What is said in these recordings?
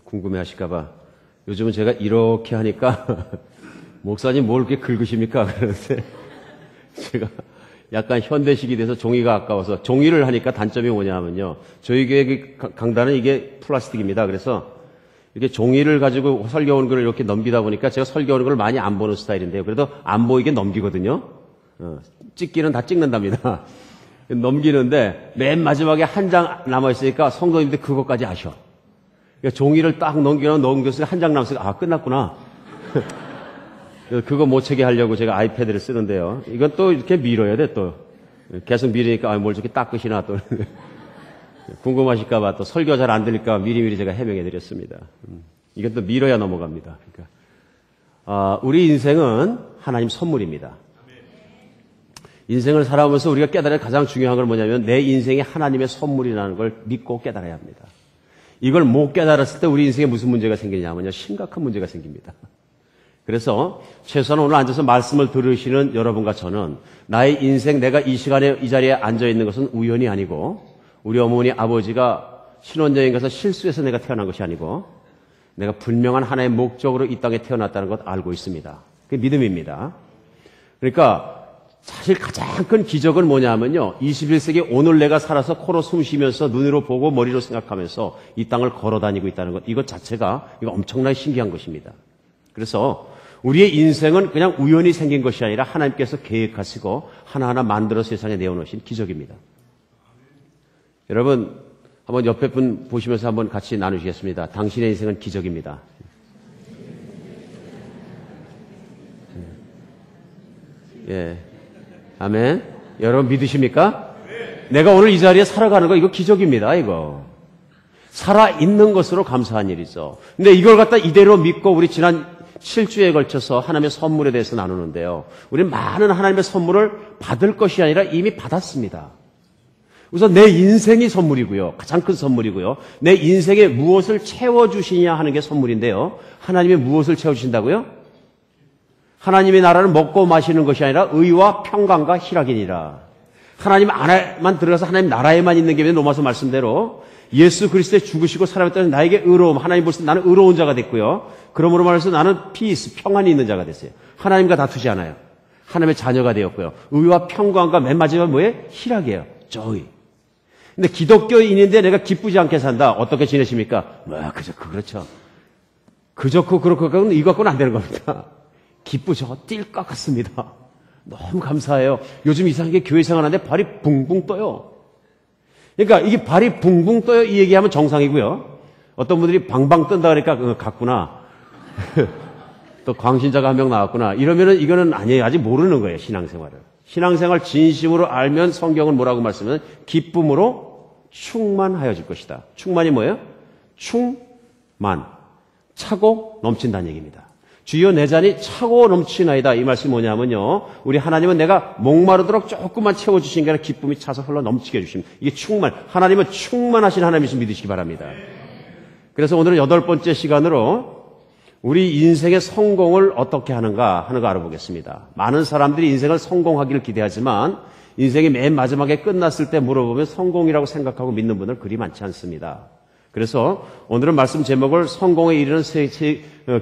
궁금해 하실까봐. 요즘은 제가 이렇게 하니까, 목사님 뭘 그렇게 긁으십니까? 그러는데, 제가 약간 현대식이 돼서 종이가 아까워서, 종이를 하니까 단점이 뭐냐면요. 저희 교회 강단은 이게 플라스틱입니다. 그래서, 이렇게 종이를 가지고 설교하는 걸 이렇게 넘기다 보니까 제가 설교하는 걸 많이 안 보는 스타일인데요. 그래도 안 보이게 넘기거든요. 찍기는 다 찍는답니다. 넘기는데 맨 마지막에 한 장 남아있으니까 성도님들 그것까지 아셔. 그러니까 종이를 딱 넘겼으니까 한 장 남았으니까 아, 끝났구나. 그거 못 채게 하려고 제가 아이패드를 쓰는데요. 이건 또 이렇게 밀어야 돼, 또. 계속 밀으니까 뭘 저렇게 닦으시나 또. 궁금하실까봐 또 설교 잘 안 들릴까 미리미리 제가 해명해 드렸습니다. 이건 또 밀어야 넘어갑니다. 그러니까 우리 인생은 하나님 선물입니다. 인생을 살아오면서 우리가 깨달을 가장 중요한 건 뭐냐면 내 인생이 하나님의 선물이라는 걸 믿고 깨달아야 합니다. 이걸 못 깨달았을 때 우리 인생에 무슨 문제가 생기냐면요. 심각한 문제가 생깁니다. 그래서 최소한 오늘 앉아서 말씀을 들으시는 여러분과 저는 나의 인생 내가 이 시간에 이 자리에 앉아 있는 것은 우연이 아니고 우리 어머니 아버지가 신혼여행 가서 실수해서 내가 태어난 것이 아니고 내가 분명한 하나의 목적으로 이 땅에 태어났다는 것 알고 있습니다. 그게 믿음입니다. 그러니까 사실 가장 큰 기적은 뭐냐면요. 21세기 오늘 내가 살아서 코로 숨 쉬면서 눈으로 보고 머리로 생각하면서 이 땅을 걸어 다니고 있다는 것. 이것 자체가 이거 엄청나게 신기한 것입니다. 그래서 우리의 인생은 그냥 우연히 생긴 것이 아니라 하나님께서 계획하시고 하나하나 만들어 세상에 내어놓으신 기적입니다. 여러분 한번 옆에 분 보시면서 한번 같이 나누시겠습니다. 당신의 인생은 기적입니다. 예, 아멘. 여러분 믿으십니까? 내가 오늘 이 자리에 살아가는 거 이거 기적입니다. 이거 살아있는 것으로 감사한 일이죠. 근데 이걸 갖다 이대로 믿고 우리 지난 7주에 걸쳐서 하나님의 선물에 대해서 나누는데요. 우리는 많은 하나님의 선물을 받을 것이 아니라 이미 받았습니다. 우선 내 인생이 선물이고요. 가장 큰 선물이고요. 내 인생에 무엇을 채워주시냐 하는 게 선물인데요. 하나님이 무엇을 채워주신다고요? 하나님의 나라는 먹고 마시는 것이 아니라 의와 평강과 희락이니라. 하나님 안에만 들어가서 하나님 나라에만 있는 게 로마서 말씀대로 예수 그리스도에 죽으시고 살아났다는 나에게 의로움. 하나님 볼 때 나는 의로운 자가 됐고요. 그러므로 말해서 나는 피스, 평안이 있는 자가 됐어요. 하나님과 다투지 않아요. 하나님의 자녀가 되었고요. 의와 평강과 맨 마지막 뭐예요? 희락이에요. joy. 근데 기독교인인데 내가 기쁘지 않게 산다. 어떻게 지내십니까? 그렇죠. 그렇고 그렇고 이거 갖고는 안 되는 겁니다. 기쁘죠. 뛸 것 같습니다. 너무 감사해요. 요즘 이상하게 교회 생활하는데 발이 붕붕 떠요. 그러니까 이게 발이 붕붕 떠요 이 얘기하면 정상이고요. 어떤 분들이 방방 뜬다 그러니까 같구나. 또 광신자가 한 명 나왔구나. 이러면은 이거는 아니에요. 아직 모르는 거예요. 신앙생활을. 신앙생활 진심으로 알면 성경은 뭐라고 말씀하면 기쁨으로 충만하여질 것이다. 충만이 뭐예요? 충만. 차고 넘친다는 얘기입니다. 주여 내 잔이 차고 넘치나이다. 이 말씀이 뭐냐면요. 우리 하나님은 내가 목마르도록 조금만 채워주신 게 아니라 기쁨이 차서 흘러 넘치게 해주십니다. 이게 충만. 하나님은 충만하신 하나님이신 믿으시기 바랍니다. 그래서 오늘은 8번째 시간으로 우리 인생의 성공을 어떻게 하는가 하는 거 알아보겠습니다. 많은 사람들이 인생을 성공하기를 기대하지만 인생이 맨 마지막에 끝났을 때 물어보면 성공이라고 생각하고 믿는 분들 그리 많지 않습니다. 그래서 오늘은 말씀 제목을 성공에 이르는 세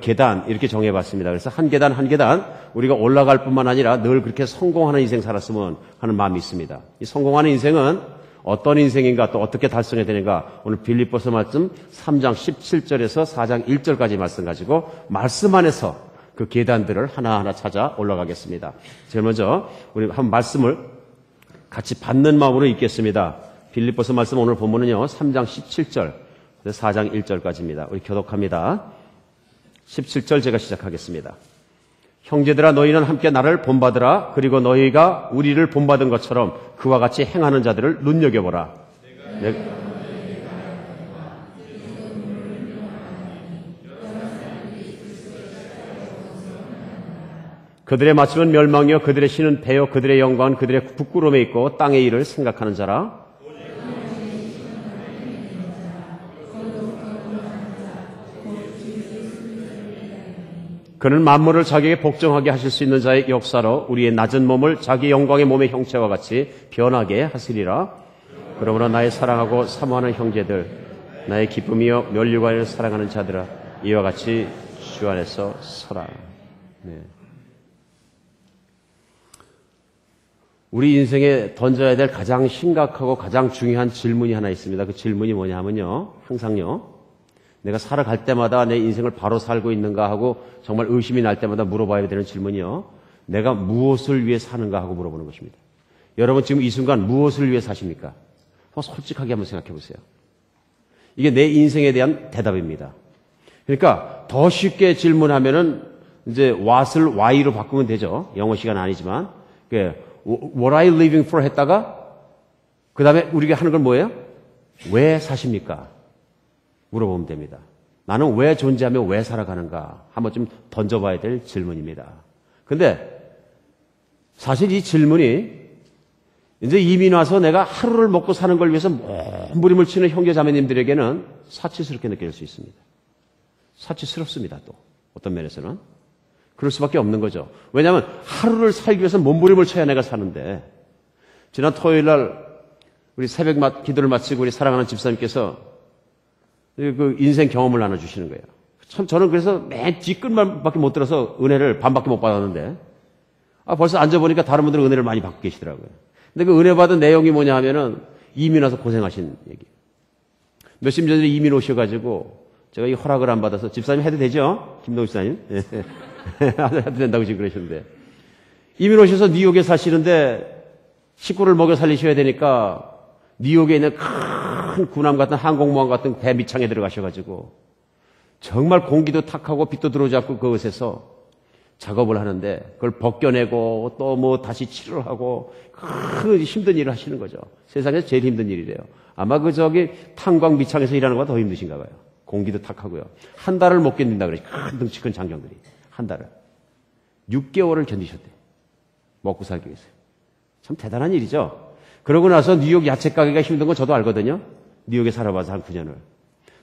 계단 이렇게 정해봤습니다. 그래서 한 계단 한 계단 우리가 올라갈 뿐만 아니라 늘 그렇게 성공하는 인생 살았으면 하는 마음이 있습니다. 이 성공하는 인생은 어떤 인생인가 또 어떻게 달성해야 되는가 오늘 빌립보서 말씀 3장 17절에서 4장 1절까지 말씀 가지고 말씀 안에서 그 계단들을 하나하나 찾아 올라가겠습니다. 제일 먼저 우리 한 말씀을 같이 받는 마음으로 읽겠습니다. 빌립보서 말씀 오늘 본문은요 3장 17절 4장 1절까지입니다. 우리 교독합니다. 17절 제가 시작하겠습니다. 형제들아 너희는 함께 나를 본받으라. 그리고 너희가 우리를 본받은 것처럼 그와 같이 행하는 자들을 눈여겨보라. 그들의 마침은 멸망이요 그들의 신은 패요 그들의 영광은 그들의 부끄러움에 있고 땅의 일을 생각하는 자라. 그는 만물을 자기에게 복종하게 하실 수 있는 자의 역사로 우리의 낮은 몸을 자기 영광의 몸의 형체와 같이 변하게 하시리라. 그러므로 나의 사랑하고 사모하는 형제들 나의 기쁨이여 멸류관을 사랑하는 자들아 이와 같이 주 안에서 서라. 네. 우리 인생에 던져야 될 가장 심각하고 가장 중요한 질문이 하나 있습니다. 그 질문이 뭐냐면요. 항상요. 내가 살아갈 때마다 내 인생을 바로 살고 있는가 하고 정말 의심이 날 때마다 물어봐야 되는 질문이요. 내가 무엇을 위해 사는가 하고 물어보는 것입니다. 여러분 지금 이 순간 무엇을 위해 사십니까? 솔직하게 한번 생각해 보세요. 이게 내 인생에 대한 대답입니다. 그러니까 더 쉽게 질문하면은 이제 what을 why로 바꾸면 되죠. 영어 시간 아니지만. What are you living for 했다가 그 다음에 우리가 하는 건 뭐예요? 왜 사십니까? 물어보면 됩니다. 나는 왜 존재하며 왜 살아가는가? 한번 좀 던져봐야 될 질문입니다. 근데 사실 이 질문이 이제 이민 와서 내가 하루를 먹고 사는 걸 위해서 몸부림을 치는 형제 자매님들에게는 사치스럽게 느낄 수 있습니다. 사치스럽습니다. 또 어떤 면에서는 그럴 수밖에 없는 거죠. 왜냐하면 하루를 살기 위해서 몸부림을 쳐야 내가 사는데 지난 토요일 날 우리 새벽 기도를 마치고 우리 사랑하는 집사님께서 그 인생 경험을 나눠주시는 거예요. 참 저는 그래서 맨 뒷끝만밖에 못 들어서 은혜를 반밖에 못 받았는데 벌써 앉아보니까 다른 분들은 은혜를 많이 받고 계시더라고요. 근데 그 은혜 받은 내용이 뭐냐 하면은 이민 와서 고생하신 얘기. 몇십 년 전에 이민 오셔가지고 제가 이 허락을 안 받아서 집사님 해도 되죠? 김동욱 집사님? 해도 된다고 지금 그러셨는데 이민 오셔서 뉴욕에 사시는데 식구를 먹여 살리셔야 되니까 뉴욕에 있는 큰 군함 같은 항공모함 같은 배 밑창에 들어가셔가지고 정말 공기도 탁하고 빛도 들어오지 않고 그것에서 작업을 하는데 그걸 벗겨내고 또 뭐 다시 치료를 하고 그 힘든 일을 하시는 거죠. 세상에서 제일 힘든 일이래요. 아마 탄광 밑창에서 일하는 것보다 더 힘드신가 봐요. 공기도 탁하고요. 한 달을 못 견딘다 그래요. 큰 덩치 큰 장병들이. 한 달을. 6개월을 견디셨대요. 먹고 살기 위해서. 참 대단한 일이죠. 그러고 나서 뉴욕 야채 가게가 힘든 건 저도 알거든요. 뉴욕에 살아봐서 한 9년을.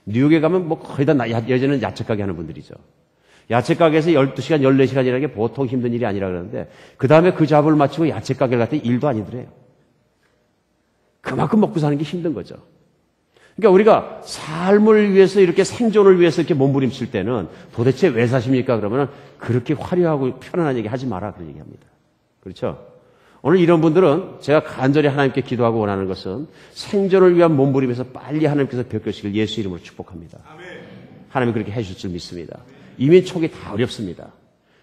뉴욕에 가면 뭐 거의 다 예전에는 야채 가게 하는 분들이죠. 야채 가게에서 12시간, 14시간이라는 게 보통 힘든 일이 아니라 그러는데 그 다음에 그 잡을 마치고 야채 가게를 갔더니 일도 아니더래요. 그만큼 먹고 사는 게 힘든 거죠. 그러니까 우리가 삶을 위해서 이렇게 생존을 위해서 이렇게 몸부림칠 때는 도대체 왜 사십니까? 그러면은 그렇게 화려하고 편안한 얘기 하지 마라. 그런 얘기 합니다. 그렇죠? 오늘 이런 분들은 제가 간절히 하나님께 기도하고 원하는 것은 생존을 위한 몸부림에서 빨리 하나님께서 벽교시길 예수 이름으로 축복합니다. 하나님이 그렇게 해주실 줄 믿습니다. 이민 초기 다 어렵습니다.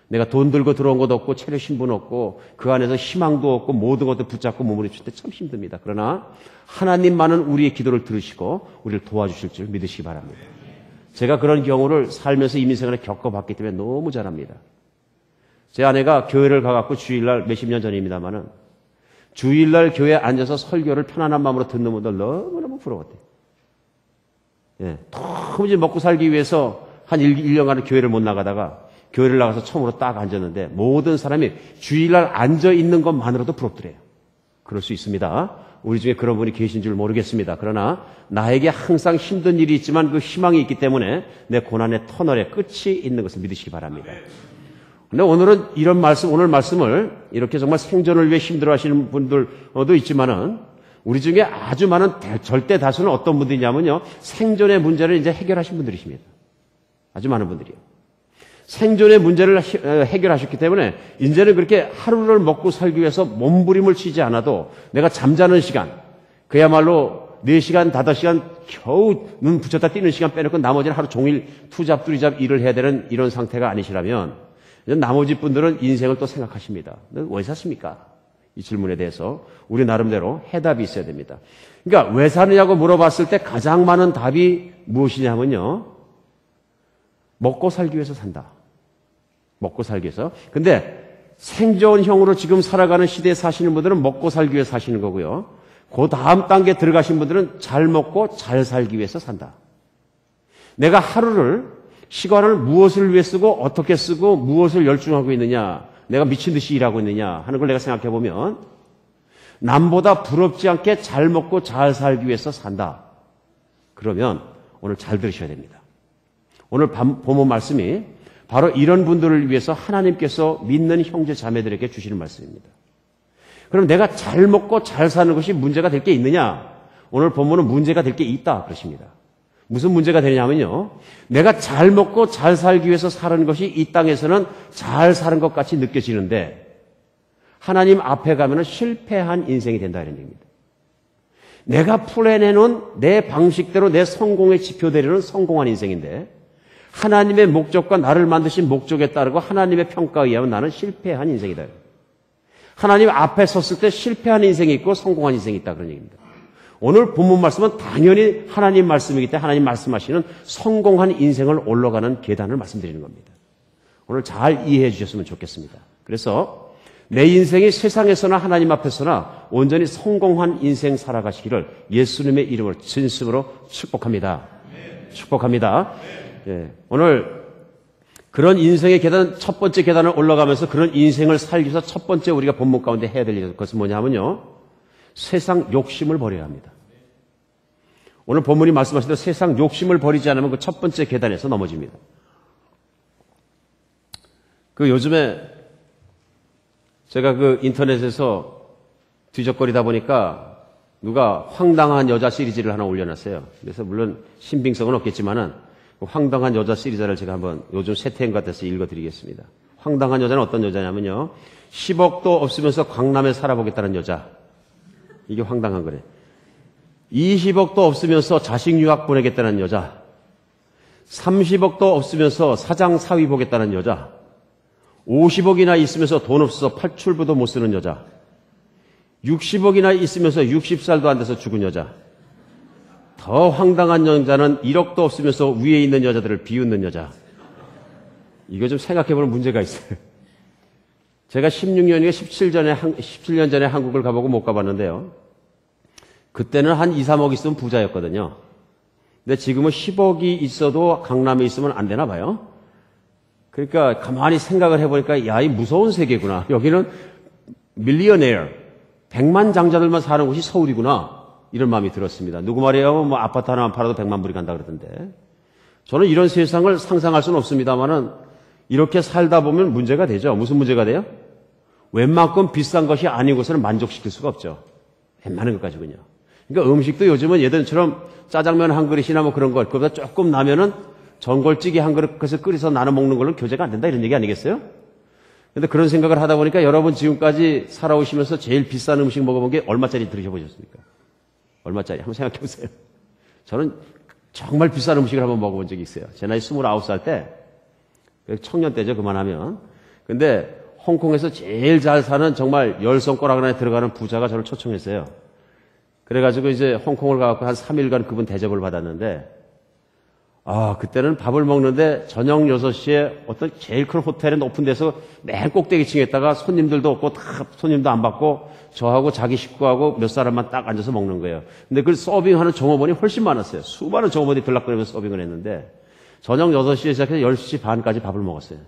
내가 돈 들고 들어온 것도 없고 체력 신분 없고 그 안에서 희망도 없고 모든 것들 붙잡고 몸부림칠 때 참 힘듭니다. 그러나 하나님만은 우리의 기도를 들으시고 우리를 도와주실 줄 믿으시기 바랍니다. 제가 그런 경우를 살면서 이민생활에 겪어봤기 때문에 너무 잘 압니다. 제 아내가 교회를 가갖고 주일날 몇십 년 전입니다만은 주일날 교회에 앉아서 설교를 편안한 마음으로 듣는 분들 너무너무 부러웠대요. 예, 도무지 먹고 살기 위해서 한 1년간은 교회를 못 나가다가 교회를 나가서 처음으로 딱 앉았는데 모든 사람이 주일날 앉아 있는 것만으로도 부럽더래요. 그럴 수 있습니다. 우리 중에 그런 분이 계신 줄 모르겠습니다. 그러나 나에게 항상 힘든 일이 있지만 그 희망이 있기 때문에 내 고난의 터널에 끝이 있는 것을 믿으시기 바랍니다. 근데 오늘은 이런 말씀, 오늘 말씀을 이렇게 정말 생존을 위해 힘들어 하시는 분들도 있지만은 우리 중에 아주 많은 절대 다수는 어떤 분들이냐면요. 생존의 문제를 이제 해결하신 분들이십니다. 아주 많은 분들이요. 생존의 문제를 해결하셨기 때문에 이제는 그렇게 하루를 먹고 살기 위해서 몸부림을 치지 않아도 내가 잠자는 시간, 그야말로 4시간, 5시간 겨우 눈 붙였다 뛰는 시간 빼놓고 나머지는 하루 종일 투잡, 뚜리잡 일을 해야 되는 이런 상태가 아니시라면 나머지 분들은 인생을 또 생각하십니다. 왜 샀습니까? 이 질문에 대해서 우리 나름대로 해답이 있어야 됩니다. 그러니까 왜 사느냐고 물어봤을 때 가장 많은 답이 무엇이냐면요. 먹고 살기 위해서 산다. 먹고 살기 위해서. 근데 생존형으로 지금 살아가는 시대에 사시는 분들은 먹고 살기 위해서 사시는 거고요. 그 다음 단계 들어가신 분들은 잘 먹고 잘 살기 위해서 산다. 내가 하루를 시간을 무엇을 위해 쓰고 어떻게 쓰고 무엇을 열중하고 있느냐, 내가 미친 듯이 일하고 있느냐 하는 걸 내가 생각해 보면 남보다 부럽지 않게 잘 먹고 잘 살기 위해서 산다. 그러면 오늘 잘 들으셔야 됩니다. 오늘 본문 말씀이 바로 이런 분들을 위해서 하나님께서 믿는 형제 자매들에게 주시는 말씀입니다. 그럼 내가 잘 먹고 잘 사는 것이 문제가 될 게 있느냐? 오늘 본문은 문제가 될 게 있다 그러십니다. 무슨 문제가 되냐면요. 내가 잘 먹고 잘 살기 위해서 사는 것이 이 땅에서는 잘 사는 것 같이 느껴지는데 하나님 앞에 가면은 실패한 인생이 된다 이런 얘기입니다. 내가 풀어내놓은 내 방식대로 내 성공의 지표대로는 성공한 인생인데 하나님의 목적과 나를 만드신 목적에 따르고 하나님의 평가에 의하면 나는 실패한 인생이다. 하나님 앞에 섰을 때 실패한 인생이 있고 성공한 인생이 있다 그런 얘기입니다. 오늘 본문 말씀은 당연히 하나님 말씀이기 때문에 하나님 말씀하시는 성공한 인생을 올라가는 계단을 말씀드리는 겁니다. 오늘 잘 이해해 주셨으면 좋겠습니다. 그래서 내 인생이 세상에서나 하나님 앞에서나 온전히 성공한 인생 살아가시기를 예수님의 이름으로 진심으로 축복합니다. 축복합니다. 예, 오늘 그런 인생의 계단, 첫 번째 계단을 올라가면서 그런 인생을 살기 위해서 첫 번째 우리가 본문 가운데 해야 될 것은 뭐냐면요. 세상 욕심을 버려야 합니다. 오늘 본문이 말씀하신 대로 세상 욕심을 버리지 않으면 그 첫 번째 계단에서 넘어집니다. 그 요즘에 제가 그 인터넷에서 뒤적거리다 보니까 누가 황당한 여자 시리즈를 하나 올려놨어요. 그래서 물론 신빙성은 없겠지만은 그 황당한 여자 시리즈를 제가 한번 요즘 세태인 것 같아서 읽어드리겠습니다. 황당한 여자는 어떤 여자냐면요. 10억도 없으면서 강남에 살아보겠다는 여자. 이게 황당한 거래. 20억도 없으면서 자식 유학 보내겠다는 여자. 30억도 없으면서 사장 사위 보겠다는 여자. 50억이나 있으면서 돈 없어서 팔출부도 못 쓰는 여자. 60억이나 있으면서 60살도 안 돼서 죽은 여자. 더 황당한 여자는 1억도 없으면서 위에 있는 여자들을 비웃는 여자. 이거 좀 생각해보는 문제가 있어요. 제가 16년이나 17년 전에 한국을 가보고 못 가봤는데요. 그때는 한 2, 3억 있으면 부자였거든요. 근데 지금은 10억이 있어도 강남에 있으면 안 되나 봐요. 그러니까 가만히 생각을 해보니까 야, 이 무서운 세계구나. 여기는 밀리어네어, 백만장자들만 사는 곳이 서울이구나. 이런 마음이 들었습니다. 누구 말이에요? 뭐 아파트 하나만 팔아도 100만 불이 간다 그러던데. 저는 이런 세상을 상상할 수는 없습니다만은 이렇게 살다 보면 문제가 되죠. 무슨 문제가 돼요? 웬만큼 비싼 것이 아니고서는 만족시킬 수가 없죠. 웬만한 것 가지고요. 그러니까 음식도 요즘은 예전처럼 짜장면 한 그릇이나 뭐 그런 거, 그보다 조금 나면은 전골찌개 한 그릇에서 끓여서 나눠 먹는 걸로 교제가 안 된다 이런 얘기 아니겠어요? 근데 그런 생각을 하다 보니까 여러분 지금까지 살아오시면서 제일 비싼 음식 먹어본 게 얼마짜리 들으셔보셨습니까? 얼마짜리? 한번 생각해 보세요. 저는 정말 비싼 음식을 한번 먹어본 적이 있어요. 제 나이 29살 때, 청년 때죠, 그만하면. 근데 홍콩에서 제일 잘 사는 정말 10손가락 안에 들어가는 부자가 저를 초청했어요. 그래가지고 이제 홍콩을 가서 한 3일간 그분 대접을 받았는데, 그때는 밥을 먹는데 저녁 6시에 어떤 제일 큰 호텔의 높은 데서 맨 꼭대기층에다가 손님들도 없고 다 손님도 안 받고 저하고 자기 식구하고 몇 사람만 딱 앉아서 먹는 거예요. 근데 그 서빙하는 종업원이 훨씬 많았어요. 수많은 종업원이 들락거리면서 서빙을 했는데 저녁 6시에 시작해서 10시 반까지 밥을 먹었어요.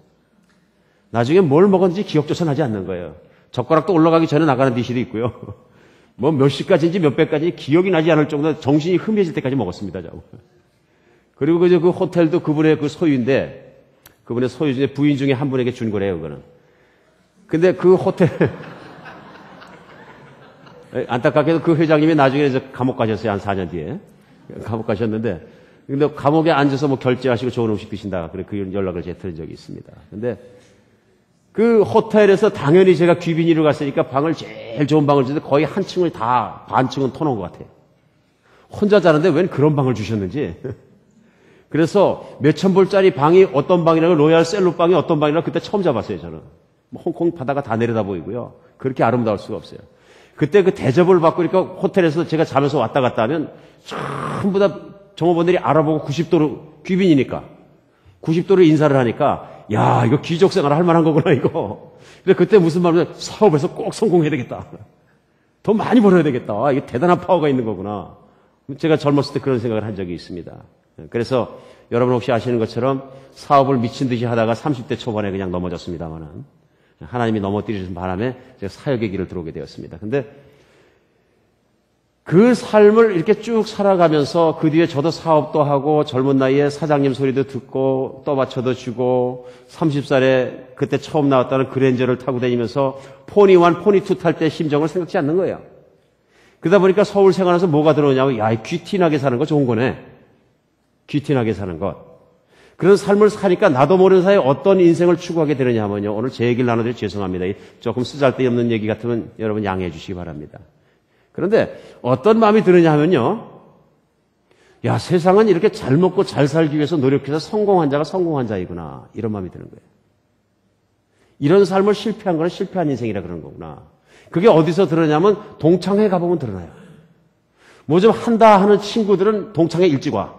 나중에 뭘 먹었는지 기억조차 나지 않는 거예요. 젓가락도 올라가기 전에 나가는 디실이 있고요. 뭐 몇 시까지인지 몇 배까지 기억이 나지 않을 정도로 정신이 흐미해질 때까지 먹었습니다. 저. 그리고 그 호텔도 그분의 그 소유인데, 그분의 소유 중에 부인 중에 한 분에게 준 거래요, 그거는. 근데 그 호텔, 안타깝게도 그 회장님이 나중에 이제 감옥 가셨어요, 한 4년 뒤에. 감옥 가셨는데, 근데 감옥에 앉아서 뭐 결제하시고 좋은 음식 드신다. 그래, 그 연락을 제가 들은 적이 있습니다. 근데 그 호텔에서 당연히 제가 귀빈이로 갔으니까 방을 제일 좋은 방을 주는데 거의 한 층을 다, 반층은 터놓은 것 같아요. 혼자 자는데 웬 그런 방을 주셨는지. 그래서 몇천 불짜리 방이 어떤 방이라고 로얄 셀로 방이 어떤 방이라고 그때 처음 잡았어요, 저는. 뭐 홍콩 바다가 다 내려다 보이고요. 그렇게 아름다울 수가 없어요. 그때 그 대접을 받고 그러니까 호텔에서 제가 자면서 왔다 갔다 하면 전부 다 종업원들이 알아보고 90도로 귀빈이니까 90도로 인사를 하니까 야, 이거 귀족 생활 할 만한 거구나, 이거. 근데 그때 무슨 말이냐면 사업에서 꼭 성공해야 되겠다. 돈 많이 벌어야 되겠다. 이게 대단한 파워가 있는 거구나. 제가 젊었을 때 그런 생각을 한 적이 있습니다. 그래서 여러분 혹시 아시는 것처럼 사업을 미친 듯이 하다가 30대 초반에 그냥 넘어졌습니다만은 하나님이 넘어뜨리신 바람에 제가 사역의 길을 들어오게 되었습니다. 근데 그 삶을 이렇게 쭉 살아가면서 그 뒤에 저도 사업도 하고 젊은 나이에 사장님 소리도 듣고 떠받쳐도 주고 30살에 그때 처음 나왔다는 그랜저를 타고 다니면서 포니1, 포니2 탈 때 심정을 생각지 않는 거예요. 그러다 보니까 서울 생활에서 뭐가 들어오냐고 야, 이 귀티나게 사는 거 좋은 거네. 귀티나게 사는 것. 그런 삶을 사니까 나도 모르는 사이에 어떤 인생을 추구하게 되느냐 하면요. 오늘 제 얘기를 나눠드려 죄송합니다. 조금 쓰잘데없는 얘기 같으면 여러분 양해해 주시기 바랍니다. 그런데 어떤 마음이 드느냐 하면요. 야, 세상은 이렇게 잘 먹고 잘 살기 위해서 노력해서 성공한 자가 성공한 자이구나. 이런 마음이 드는 거예요. 이런 삶을 실패한 거는 실패한 인생이라 그러는 거구나. 그게 어디서 드러나냐면 동창회 가보면 드러나요. 뭐 좀 한다 하는 친구들은 동창회 일찍 와.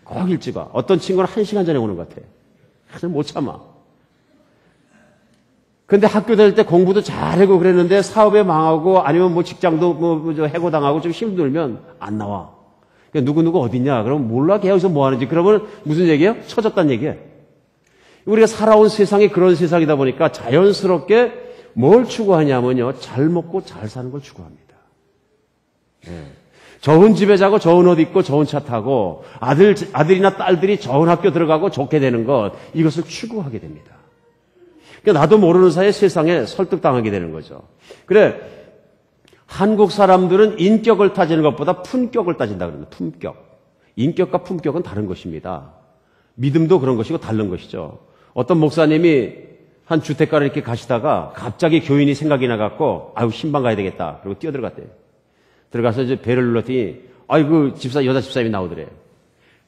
꼭 일찍 와. 어떤 친구는 1시간 전에 오는 것 같아. 하여튼 못 참아. 근데 학교 다닐 때 공부도 잘하고 그랬는데 사업에 망하고 아니면 뭐 직장도 해고당하고 좀 힘들면 안 나와. 그러니까 누구누구 어딨냐? 그러면 몰라. 걔 여기서 뭐 하는지. 그러면 무슨 얘기예요? 처졌다는 얘기예요. 우리가 살아온 세상이 그런 세상이다 보니까 자연스럽게 뭘 추구하냐면요. 잘 먹고 잘 사는 걸 추구합니다. 네. 좋은 집에 자고 좋은 옷 입고 좋은 차 타고 아들이나 딸들이 좋은 학교 들어가고 좋게 되는 것, 이것을 추구하게 됩니다. 그러니까 나도 모르는 사이에 세상에 설득당하게 되는 거죠. 그래, 한국 사람들은 인격을 따지는 것보다 품격을 따진다 그럽니다. 품격. 인격과 품격은 다른 것입니다. 믿음도 그런 것이고 다른 것이죠. 어떤 목사님이 한 주택가를 이렇게 가시다가 갑자기 교인이 생각이 나갖고 아유 신방 가야 되겠다. 그리고 뛰어들어갔대요. 들어가서 이제 배를 눌렀더니 아이고 여자 집사님이 나오더래요.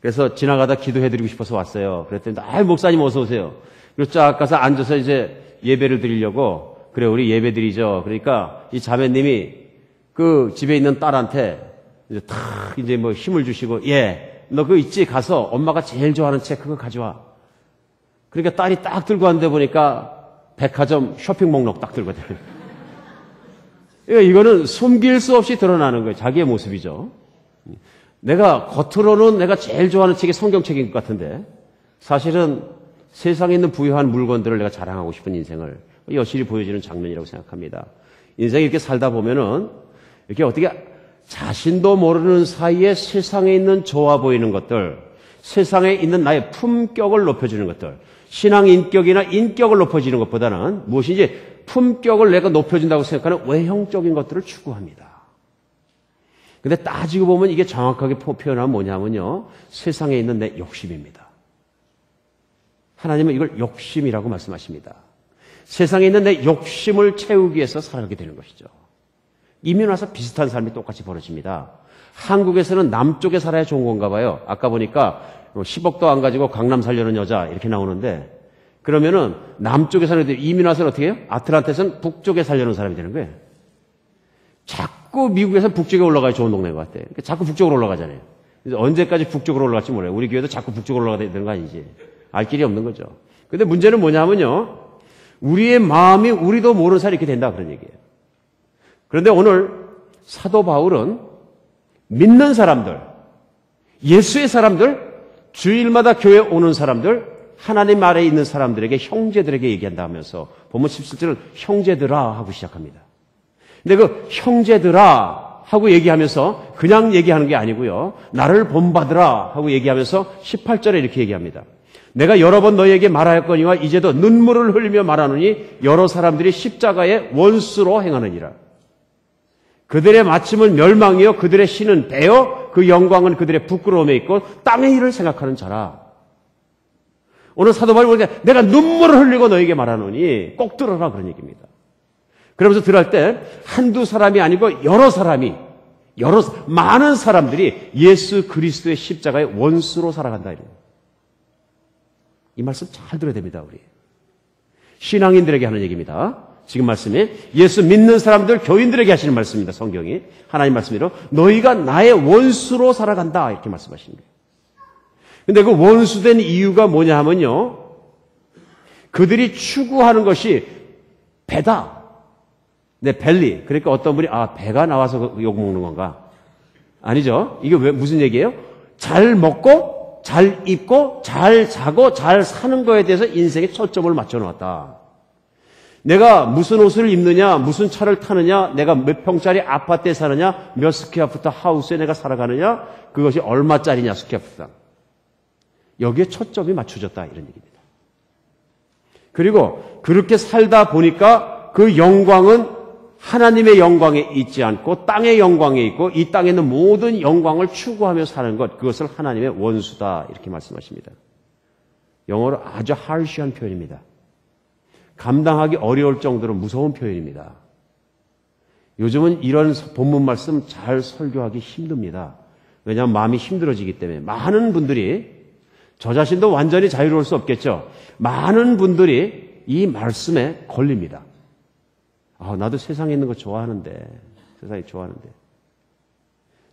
그래서 지나가다 기도해드리고 싶어서 왔어요. 그랬더니 아이 목사님 어서 오세요. 그리고 쫙 가서 앉아서 이제 예배를 드리려고 그래 우리 예배 드리죠. 그러니까 이 자매님이 그 집에 있는 딸한테 이제 탁 이제 뭐 힘을 주시고 너 그거 있지? 가서 엄마가 제일 좋아하는 책 그거 가져와. 그러니까 딸이 딱 들고 왔는데 보니까 백화점 쇼핑 목록 딱 들고 왔대요. 이거는 숨길 수 없이 드러나는 거예요. 자기의 모습이죠. 내가 겉으로는 내가 제일 좋아하는 책이 성경책인 것 같은데 사실은 세상에 있는 부유한 물건들을 내가 자랑하고 싶은 인생을 여실히 보여지는 장면이라고 생각합니다. 인생이 이렇게 살다 보면은 이렇게 어떻게 자신도 모르는 사이에 세상에 있는 좋아 보이는 것들, 세상에 있는 나의 품격을 높여주는 것들, 신앙 인격이나 인격을 높여주는 것보다는 무엇인지 품격을 내가 높여준다고 생각하는 외형적인 것들을 추구합니다. 근데 따지고 보면 이게 정확하게 표현하면 뭐냐면요. 세상에 있는 내 욕심입니다. 하나님은 이걸 욕심이라고 말씀하십니다. 세상에 있는 내 욕심을 채우기 위해서 살아가게 되는 것이죠. 이민 와서 비슷한 삶이 똑같이 벌어집니다. 한국에서는 남쪽에 살아야 좋은 건가 봐요. 아까 보니까 10억도 안 가지고 강남 살려는 여자 이렇게 나오는데 그러면은 남쪽에 사는 애들이 이민 와서는 어떻게 해요? 아틀란타에서는 북쪽에 살려는 사람이 되는 거예요. 자꾸 미국에서 북쪽에 올라가야 좋은 동네인 것 같아요. 그러니까 자꾸 북쪽으로 올라가잖아요. 언제까지 북쪽으로 올라갈지 몰라요. 우리 교회도 자꾸 북쪽으로 올라가야 되는 거 아니지. 알 길이 없는 거죠. 근데 문제는 뭐냐면요. 우리의 마음이 우리도 모르는 사이에 이렇게 된다 그런 얘기예요. 그런데 오늘 사도 바울은 믿는 사람들, 예수의 사람들, 주일마다 교회에 오는 사람들, 하나님 아래에 있는 사람들에게 형제들에게 얘기한다 하면서 본문 17절은 형제들아 하고 시작합니다. 근데 그 형제들아 하고 얘기하면서 그냥 얘기하는 게 아니고요. 나를 본받으라 하고 얘기하면서 18절에 이렇게 얘기합니다. 내가 여러 번 너희에게 말하였거니와 이제도 눈물을 흘리며 말하노니 여러 사람들이 십자가의 원수로 행하느니라. 그들의 마침은 멸망이요 그들의 신은 배요 그 영광은 그들의 부끄러움에 있고 땅의 일을 생각하는 자라. 오늘 사도 바울이 보니까 내가 눈물을 흘리고 너에게 말하노니 꼭 들어라 그런 얘기입니다. 그러면서 들을 때 한두 사람이 아니고 많은 사람들이 예수 그리스도의 십자가의 원수로 살아간다. 이 말씀 잘 들어야 됩니다. 우리 신앙인들에게 하는 얘기입니다. 지금 말씀이 예수 믿는 사람들 교인들에게 하시는 말씀입니다. 성경이 하나님 말씀대로 너희가 나의 원수로 살아간다 이렇게 말씀하시는 거예요. 근데 그 원수된 이유가 뭐냐 하면요. 그들이 추구하는 것이 배다. 네, 벨리. 그러니까 어떤 분이 배가 나와서 욕 먹는 건가? 아니죠. 이게 무슨 얘기예요? 잘 먹고 잘 입고 잘 자고 잘 사는 거에 대해서 인생에 초점을 맞춰 놓았다. 내가 무슨 옷을 입느냐, 무슨 차를 타느냐, 내가 몇 평짜리 아파트에 사느냐, 몇 스퀘어푸트 하우스에 내가 살아가느냐, 그것이 얼마짜리냐, 스퀘어푸트. 여기에 초점이 맞춰졌다 이런 얘기입니다. 그리고 그렇게 살다 보니까 그 영광은 하나님의 영광에 있지 않고 땅의 영광에 있고 이 땅에 있는 모든 영광을 추구하며 사는 것, 그것을 하나님의 원수다 이렇게 말씀하십니다. 영어로 아주 harsh한 표현입니다. 감당하기 어려울 정도로 무서운 표현입니다. 요즘은 이런 본문 말씀 잘 설교하기 힘듭니다. 왜냐하면 마음이 힘들어지기 때문에 많은 분들이, 저 자신도 완전히 자유로울 수 없겠죠. 많은 분들이 이 말씀에 걸립니다. 나도 세상에 있는 거 좋아하는데, 세상에 좋아하는데.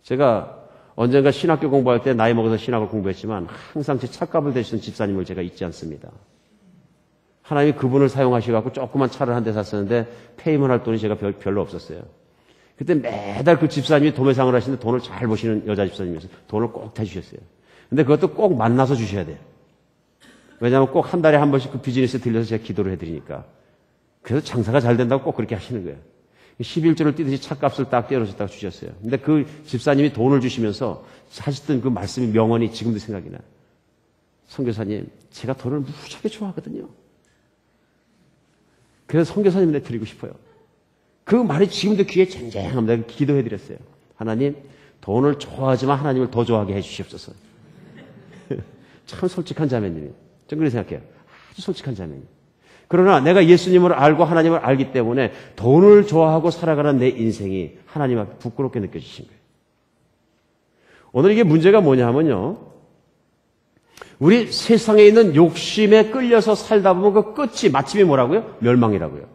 제가 언젠가 신학교 공부할 때 나이 먹어서 신학을 공부했지만 항상 제 착값을 대시는 집사님을 제가 잊지 않습니다. 하나님이 그분을 사용하셔갖고 조그만 차를 한 대 샀었는데 페이먼 할 돈이 제가 별로 없었어요. 그때 매달 그 집사님이 도매상을 하시는데 돈을 잘 버시는 여자 집사님이어서 돈을 꼭 대주셨어요. 근데 그것도 꼭 만나서 주셔야 돼요. 왜냐하면 꼭 한 달에 한 번씩 그 비즈니스에 들려서 제가 기도를 해드리니까. 그래서 장사가 잘 된다고 꼭 그렇게 하시는 거예요. 11조를 띄듯이 차값을 딱 떼어놓으셨다가 주셨어요. 근데 그 집사님이 돈을 주시면서 하셨던 그 말씀이 명언이 지금도 생각이 나요. 선교사님, 제가 돈을 무지하게 좋아하거든요. 그래서 선교사님한테 드리고 싶어요. 그 말이 지금도 귀에 쟁쟁합니다. 기도해드렸어요. 하나님, 돈을 좋아하지만 하나님을 더 좋아하게 해주시옵소서. 참 솔직한 자매님이에요. 전 그렇게 생각해요. 아주 솔직한 자매님. 그러나 내가 예수님을 알고 하나님을 알기 때문에 돈을 좋아하고 살아가는 내 인생이 하나님 앞에 부끄럽게 느껴지신 거예요. 오늘 이게 문제가 뭐냐면요. 우리 세상에 있는 욕심에 끌려서 살다 보면 그 끝이, 마침이 뭐라고요? 멸망이라고요.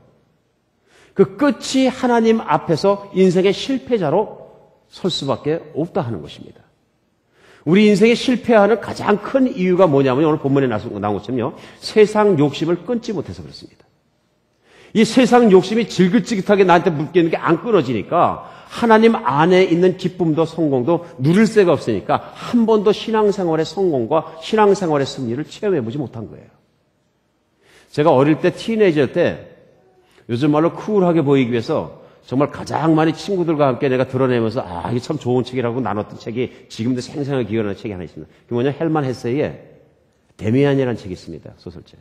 그 끝이 하나님 앞에서 인생의 실패자로 설 수밖에 없다 하는 것입니다. 우리 인생에 실패하는 가장 큰 이유가 뭐냐면 오늘 본문에 나온 것처럼요. 세상 욕심을 끊지 못해서 그렇습니다. 이 세상 욕심이 지긋지긋하게 나한테 묶여있는 게 안 끊어지니까 하나님 안에 있는 기쁨도 성공도 누릴 새가 없으니까 한 번도 신앙생활의 성공과 신앙생활의 승리를 체험해보지 못한 거예요. 제가 어릴 때 티네이저 때 요즘 말로 쿨하게 보이기 위해서 정말 가장 많이 친구들과 함께 내가 드러내면서 이게 참 좋은 책이라고 나눴던 책이 지금도 생생하게 기억나는 책이 하나 있습니다. 그게 뭐냐, 헬만 헤세의 데미안이라는 책이 있습니다. 소설책.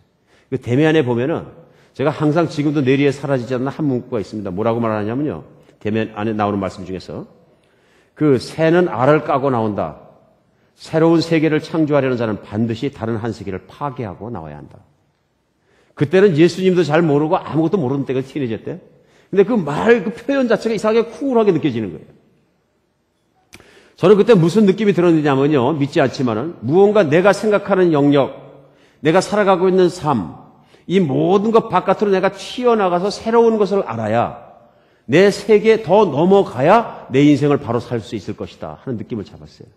그 데미안에 보면은 제가 항상 지금도 뇌리에 사라지지 않는 한 문구가 있습니다. 뭐라고 말하냐면요. 데미안 안에 나오는 말씀 중에서 그 새는 알을 까고 나온다. 새로운 세계를 창조하려는 자는 반드시 다른 한 세계를 파괴하고 나와야 한다. 그때는 예수님도 잘 모르고 아무것도 모르는 때가 티네이저 때. 근데 그 말, 그 표현 자체가 이상하게 쿨하게 느껴지는 거예요. 저는 그때 무슨 느낌이 들었느냐면요. 믿지 않지만은 무언가 내가 생각하는 영역, 내가 살아가고 있는 삶, 이 모든 것 바깥으로 내가 튀어나가서 새로운 것을 알아야 내 세계에 더 넘어가야 내 인생을 바로 살 수 있을 것이다 하는 느낌을 잡았어요.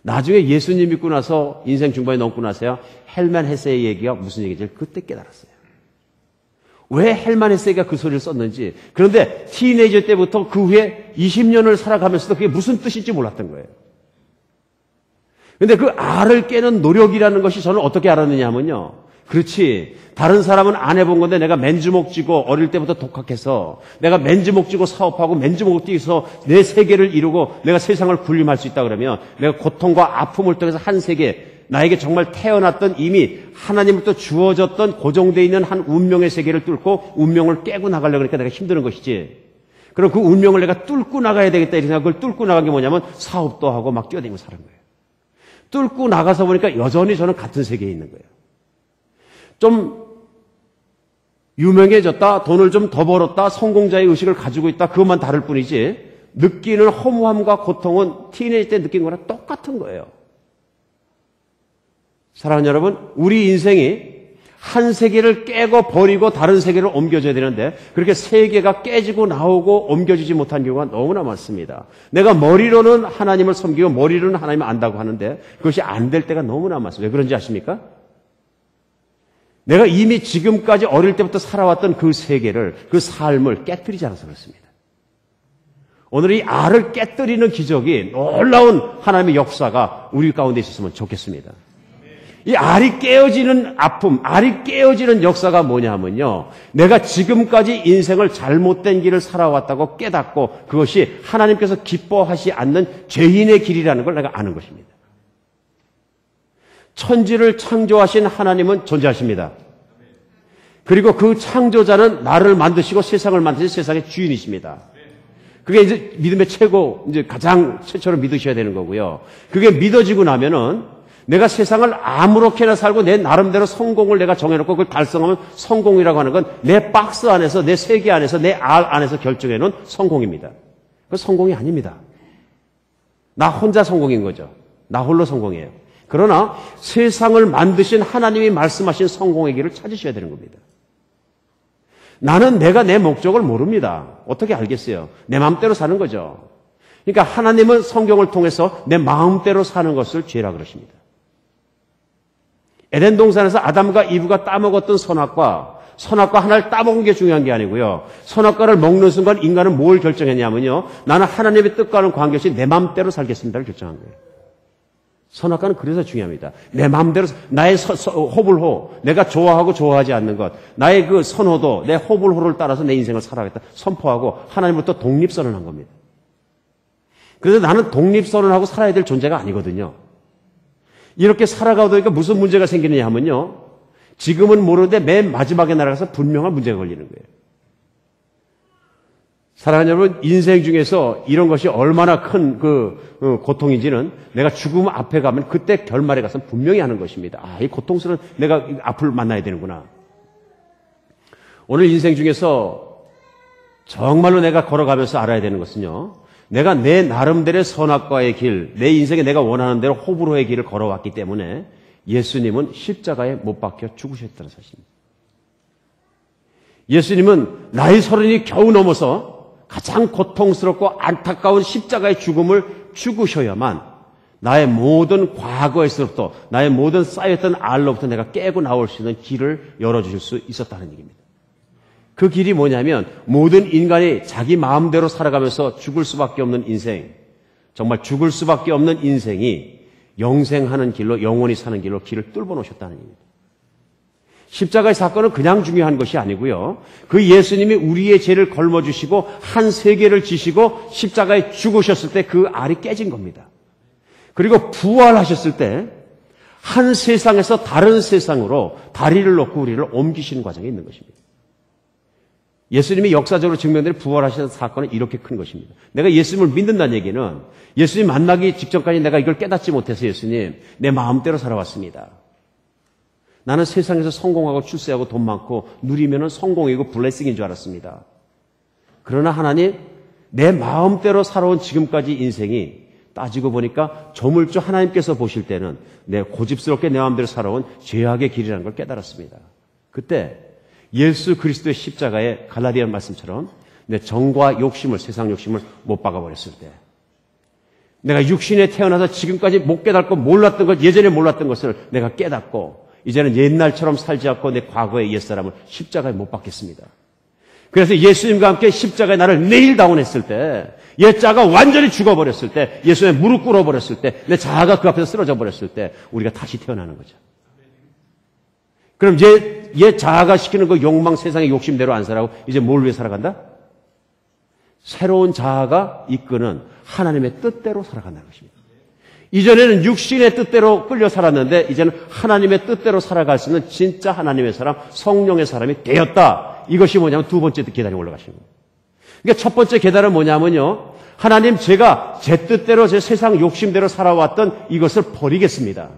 나중에 예수님 믿고 나서 인생 중반에 넘고 나서야 헬만 헤세의 얘기가 무슨 얘기인지 그때 깨달았어요. 왜 헬만 헤세가 그 소리를 썼는지. 그런데 티네이저 때부터 그 후에 20년을 살아가면서도 그게 무슨 뜻인지 몰랐던 거예요. 그런데 그 알을 깨는 노력이라는 것이 저는 어떻게 알았느냐 하면요. 그렇지. 다른 사람은 안 해본 건데 내가 맨주먹 쥐고 어릴 때부터 독학해서 내가 맨주먹 쥐고 사업하고 맨주먹 쥐어서 내 세계를 이루고 내가 세상을 군림할 수 있다 그러면 내가 고통과 아픔을 통해서 한 세계, 나에게 정말 태어났던 이미 하나님으로부터 주어졌던 고정되어 있는 한 운명의 세계를 뚫고 운명을 깨고 나가려고 하니까 내가 힘드는 것이지. 그럼 그 운명을 내가 뚫고 나가야 되겠다 이렇게 생각을 뚫고 나간 게 뭐냐면 사업도 하고 막 뛰어다니면서 사는 거예요. 뚫고 나가서 보니까 여전히 저는 같은 세계에 있는 거예요. 좀 유명해졌다, 돈을 좀 더 벌었다, 성공자의 의식을 가지고 있다, 그것만 다를 뿐이지 느끼는 허무함과 고통은 티네이저 때 느낀 거랑 똑같은 거예요. 사랑하는 여러분, 우리 인생이 한 세계를 깨고 버리고 다른 세계를 옮겨줘야 되는데 그렇게 세계가 깨지고 나오고 옮겨지지 못한 경우가 너무나 많습니다. 내가 머리로는 하나님을 섬기고 머리로는 하나님을 안다고 하는데 그것이 안 될 때가 너무나 많습니다. 왜 그런지 아십니까? 내가 이미 지금까지 어릴 때부터 살아왔던 그 세계를, 그 삶을 깨뜨리지 않아서 그렇습니다. 오늘 이 알을 깨뜨리는 기적이 놀라운 하나님의 역사가 우리 가운데 있었으면 좋겠습니다. 이 알이 깨어지는 아픔, 알이 깨어지는 역사가 뭐냐 하면요. 내가 지금까지 인생을 잘못된 길을 살아왔다고 깨닫고 그것이 하나님께서 기뻐하지 않는 죄인의 길이라는 걸 내가 아는 것입니다. 천지를 창조하신 하나님은 존재하십니다. 그리고 그 창조자는 나를 만드시고 세상을 만드신 세상의 주인이십니다. 그게 이제 믿음의 최고, 이제 가장 최초로 믿으셔야 되는 거고요. 그게 믿어지고 나면은 내가 세상을 아무렇게나 살고 내 나름대로 성공을 내가 정해놓고 그걸 달성하면 성공이라고 하는 건 내 박스 안에서, 내 세계 안에서, 내 알 안에서 결정해놓은 성공입니다. 그 성공이 아닙니다. 나 혼자 성공인 거죠. 나 홀로 성공이에요. 그러나 세상을 만드신 하나님이 말씀하신 성공의 길을 찾으셔야 되는 겁니다. 나는 내가 내 목적을 모릅니다. 어떻게 알겠어요? 내 마음대로 사는 거죠. 그러니까 하나님은 성경을 통해서 내 마음대로 사는 것을 죄라 그러십니다. 에덴 동산에서 아담과 이브가 따먹었던 선악과 하나를 따먹은 게 중요한 게 아니고요. 선악과를 먹는 순간 인간은 뭘 결정했냐면요. 나는 하나님의 뜻과는 관계없이 내 마음대로 살겠습니다를 결정한 거예요. 선악과는 그래서 중요합니다. 내 마음대로, 나의 호불호, 내가 좋아하고 좋아하지 않는 것, 나의 그 선호도, 내 호불호를 따라서 내 인생을 살아가겠다 선포하고 하나님으로부터 독립선언한 겁니다. 그래서 나는 독립선언하고 살아야 될 존재가 아니거든요. 이렇게 살아가다 보니까 무슨 문제가 생기느냐 하면요. 지금은 모르는데 맨 마지막에 날아가서 분명한 문제가 걸리는 거예요. 사랑하는 여러분, 인생 중에서 이런 것이 얼마나 큰 고통인지는 내가 죽음 앞에 가면 그때 결말에 가서 분명히 하는 것입니다. 아, 이 고통스러운 내가 앞을 만나야 되는구나. 오늘 인생 중에서 정말로 내가 걸어가면서 알아야 되는 것은요. 내가 내 나름대로의 선악과의 길, 내 인생에 내가 원하는 대로 호불호의 길을 걸어왔기 때문에 예수님은 십자가에 못 박혀 죽으셨다는 사실입니다. 예수님은 나이 30이 겨우 넘어서 가장 고통스럽고 안타까운 십자가의 죽음을 죽으셔야만 나의 모든 과거에서부터 나의 모든 쌓였던 알로부터 내가 깨고 나올 수 있는 길을 열어주실 수 있었다는 얘기입니다. 그 길이 뭐냐면 모든 인간이 자기 마음대로 살아가면서 죽을 수밖에 없는 인생, 정말 죽을 수밖에 없는 인생이 영생하는 길로, 영원히 사는 길로 길을 뚫어 놓으셨다는 얘기입니다. 십자가의 사건은 그냥 중요한 것이 아니고요. 그 예수님이 우리의 죄를 걸머주시고 한 세계를 지시고 십자가에 죽으셨을 때 그 알이 깨진 겁니다. 그리고 부활하셨을 때 한 세상에서 다른 세상으로 다리를 놓고 우리를 옮기시는 과정이 있는 것입니다. 예수님이 역사적으로 증명된 부활하신 사건은 이렇게 큰 것입니다. 내가 예수님을 믿는다는 얘기는 예수님 만나기 직전까지 내가 이걸 깨닫지 못해서 예수님 내 마음대로 살아왔습니다. 나는 세상에서 성공하고 출세하고 돈 많고 누리면은 성공이고 블레싱인 줄 알았습니다. 그러나 하나님, 내 마음대로 살아온 지금까지 인생이 따지고 보니까 조물주 하나님께서 보실 때는 내 고집스럽게 내 마음대로 살아온 죄악의 길이라는 걸 깨달았습니다. 그때 예수 그리스도의 십자가에 갈라디아 말씀처럼 내 정과 욕심을, 세상 욕심을 못 박아버렸을 때 내가 육신에 태어나서 지금까지 못 깨닫고 몰랐던 것, 예전에 몰랐던 것을 내가 깨닫고 이제는 옛날처럼 살지 않고 내 과거의 옛사람을 십자가에 못 박겠습니다. 그래서 예수님과 함께 십자가에 나를 내일 다운했을 때, 옛자가 완전히 죽어버렸을 때, 예수님의 무릎 꿇어버렸을 때, 내 자아가 그 앞에서 쓰러져 버렸을 때 우리가 다시 태어나는 거죠. 그럼 옛 자아가 시키는 그 욕망, 세상의 욕심대로 안 살아가고 이제 뭘 위해 살아간다? 새로운 자아가 이끄는 하나님의 뜻대로 살아간다는 것입니다. 이전에는 육신의 뜻대로 끌려 살았는데 이제는 하나님의 뜻대로 살아갈 수 있는 진짜 하나님의 사람, 성령의 사람이 되었다. 이것이 뭐냐면 두 번째 계단에 올라가시는 거예요. 그러니까 첫 번째 계단은 뭐냐면요. 하나님, 제가 제 뜻대로 제 세상 욕심대로 살아왔던 이것을 버리겠습니다.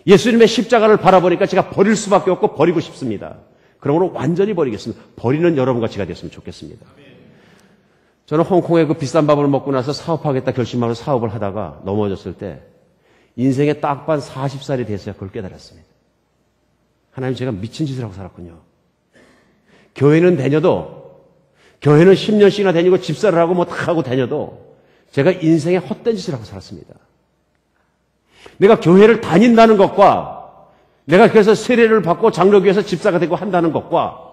예수님의 십자가를 바라보니까 제가 버릴 수밖에 없고 버리고 싶습니다. 그러므로 완전히 버리겠습니다. 버리는 여러분과 제가 됐으면 좋겠습니다. 저는 홍콩에 그 비싼 밥을 먹고 나서 사업하겠다 결심하고 사업을 하다가 넘어졌을 때 인생에 딱반 40살이 돼서야 그걸 깨달았습니다. 하나님, 제가 미친 짓을 하고 살았군요. 교회는 다녀도, 교회는 10년씩이나 다니고 집사를 하고 뭐 다 하고 다녀도 제가 인생에 헛된 짓을 하고 살았습니다. 내가 교회를 다닌다는 것과 내가 그래서 세례를 받고 장로교에서 집사가 되고 한다는 것과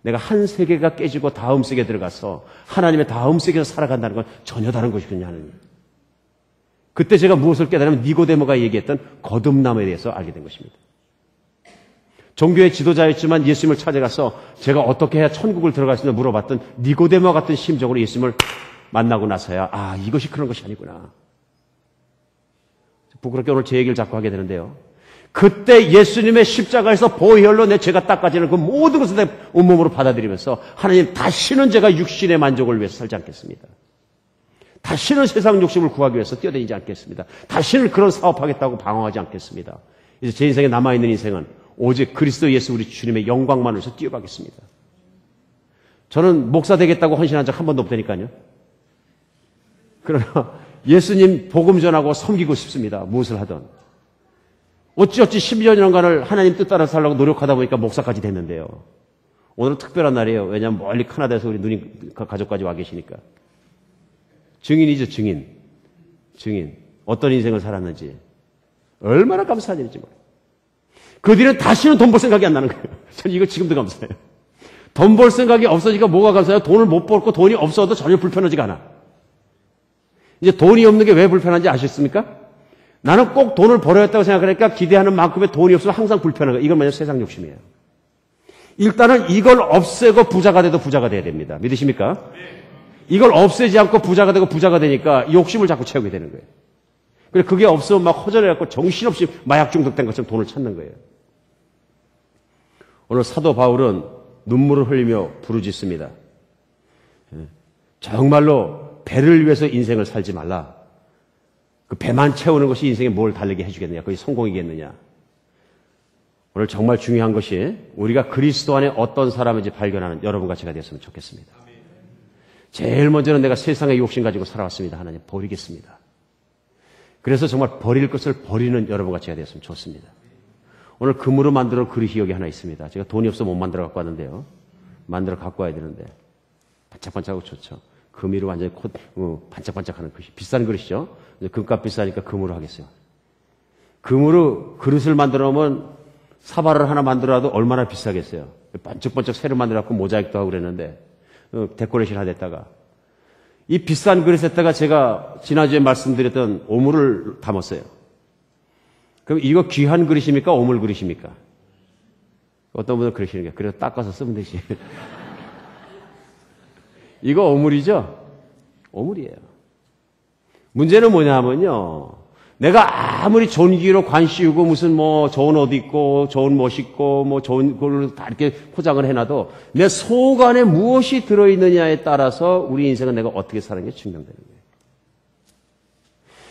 내가 한 세계가 깨지고 다음 세계에 들어가서 하나님의 다음 세계에서 살아간다는 건 전혀 다른 것이군요, 하나님. 그때 제가 무엇을 깨달으면 니고데모가 얘기했던 거듭남에 대해서 알게 된 것입니다. 종교의 지도자였지만 예수님을 찾아가서 제가 어떻게 해야 천국을 들어갈 수 있나 물어봤던 니고데모 같은 심정으로 예수님을 만나고 나서야 아, 이것이 그런 것이 아니구나. 부끄럽게 오늘 제 얘기를 자꾸 하게 되는데요. 그때 예수님의 십자가에서 보혈로 내 죄가 닦아지는 그 모든 것을 내 온몸으로 받아들이면서 하나님 다시는 제가 육신의 만족을 위해서 살지 않겠습니다. 다시는 세상 욕심을 구하기 위해서 뛰어다니지 않겠습니다. 다시는 그런 사업하겠다고 방황하지 않겠습니다. 이제 제 인생에 남아있는 인생은 오직 그리스도 예수 우리 주님의 영광만을 위해서 뛰어가겠습니다. 저는 목사 되겠다고 헌신한 적 한 번도 없다니까요. 그러나 예수님 복음 전하고 섬기고 싶습니다. 무엇을 하든. 어찌어찌 12여 년간을 하나님 뜻 따라 살려고 노력하다 보니까 목사까지 됐는데요. 오늘은 특별한 날이에요. 왜냐하면 멀리 캐나다에서 우리 누님 가족까지 와 계시니까. 증인이죠, 증인. 증인. 어떤 인생을 살았는지. 얼마나 감사한 일인지 몰라요. 그 뒤는 다시는 돈 벌 생각이 안 나는 거예요. 저는 이거 지금도 감사해요. 돈 벌 생각이 없어지니까 뭐가 감사해요? 돈을 못 벌고 돈이 없어도 전혀 불편하지가 않아. 이제 돈이 없는 게 왜 불편한지 아셨습니까? 나는 꼭 돈을 벌어야 했다고 생각하니까 기대하는 만큼의 돈이 없으면 항상 불편한 거예요. 이건 뭐냐? 세상 욕심이에요. 일단은 이걸 없애고 부자가 돼도 부자가 돼야 됩니다. 믿으십니까? 이걸 없애지 않고 부자가 되고 부자가 되니까 욕심을 자꾸 채우게 되는 거예요. 그래 그게 없으면 막 허전해갖고 정신없이 마약 중독된 것처럼 돈을 찾는 거예요. 오늘 사도 바울은 눈물을 흘리며 부르짖습니다. 정말로 배를 위해서 인생을 살지 말라. 그 배만 채우는 것이 인생에 뭘 달리게 해주겠느냐. 그게 성공이겠느냐. 오늘 정말 중요한 것이 우리가 그리스도 안에 어떤 사람인지 발견하는 여러분과 제가 되었으면 좋겠습니다. 제일 먼저는 내가 세상의 욕심 가지고 살아왔습니다. 하나님 버리겠습니다. 그래서 정말 버릴 것을 버리는 여러분과 제가 되었으면 좋습니다. 오늘 금으로 만들어 그릇이 여기 하나 있습니다. 제가 돈이 없어 못 만들어 갖고 왔는데요. 만들어 갖고 와야 되는데 반짝반짝하고 좋죠. 금이로 완전히 반짝반짝하는 그릇이 비싼 그릇이죠. 금값 비싸니까 금으로 하겠어요. 금으로 그릇을 만들어 놓으면 사발을 하나 만들어도 얼마나 비싸겠어요. 반짝반짝 새로 만들어 갖고 모자익도 하고 그랬는데 데코레이션 하다가 이 비싼 그릇에다가 제가 지난주에 말씀드렸던 오물을 담았어요. 그럼 이거 귀한 그릇입니까? 오물 그릇입니까? 어떤 분은 그러시는 거예요. 그래서 닦아서 쓰면 되지. 이거 오물이죠? 오물이에요. 문제는 뭐냐면요. 내가 아무리 존귀로 관 씌우고 무슨 뭐 좋은 옷 입고 좋은 멋 입고 뭐 좋은 걸로 다 이렇게 포장을 해놔도 내 속 안에 무엇이 들어있느냐에 따라서 우리 인생은 내가 어떻게 사는 게 증명되는 거예요.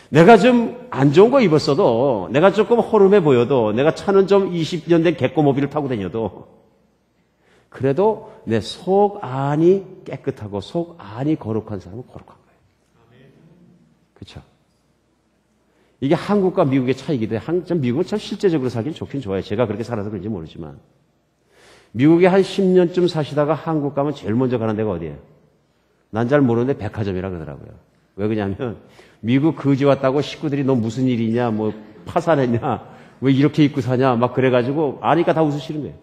내가 좀 안 좋은 거 입었어도 내가 조금 허름해 보여도 내가 차는 좀 20년 된 개꼬모비를 타고 다녀도 그래도 내 속 안이 깨끗하고 속 안이 거룩한 사람은 거룩한 거예요. 그렇죠? 이게 한국과 미국의 차이기도 해요. 미국은 참 실제적으로 살긴 좋긴 좋아요. 제가 그렇게 살아서 그런지 모르지만. 미국에 한 10년쯤 사시다가 한국 가면 제일 먼저 가는 데가 어디예요? 난 잘 모르는데 백화점이라 그러더라고요. 왜 그러냐면 미국 거지 왔다고 식구들이 너 무슨 일이냐, 뭐 파산했냐, 왜 이렇게 입고 사냐 막 그래가지고 아니까 다 웃으시는 거예요.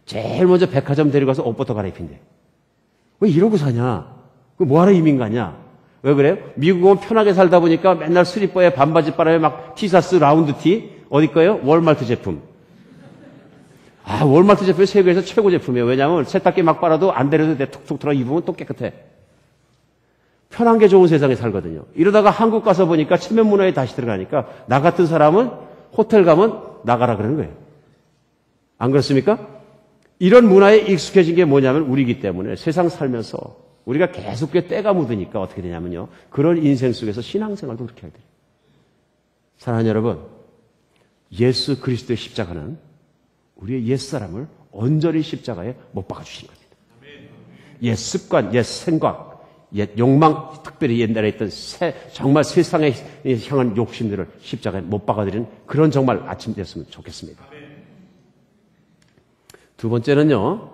제일 먼저 백화점 데려가서 옷부터 갈아입힌대. 왜 이러고 사냐? 그 뭐하러 이민 가냐? 왜 그래요? 미국은 편하게 살다 보니까 맨날 슬리퍼에 반바지 바람에 막 티셔츠 라운드 티 어디 거예요? 월마트 제품. 아, 월마트 제품이 세계에서 최고 제품이에요. 왜냐하면 세탁기 막 빨아도 안 데려도 돼. 툭툭 들어 입으면 또 깨끗해. 편한 게 좋은 세상에 살거든요. 이러다가 한국 가서 보니까 체면 문화에 다시 들어가니까 나 같은 사람은 호텔 가면 나가라 그러는 거예요. 안 그렇습니까? 이런 문화에 익숙해진 게 뭐냐면 우리이기 때문에 세상 살면서 우리가 계속 때가 묻으니까 어떻게 되냐면요. 그런 인생 속에서 신앙생활도 그렇게 하게 돼요. 사랑하는 여러분, 예수 그리스도의 십자가는 우리의 옛사람을 온전히 십자가에 못 박아주신 겁니다. 옛 습관, 옛 생각, 옛 욕망, 특별히 옛날에 있던 정말 세상에 향한 욕심들을 십자가에 못 박아드리는 그런 정말 아침 됐으면 좋겠습니다. 두 번째는요.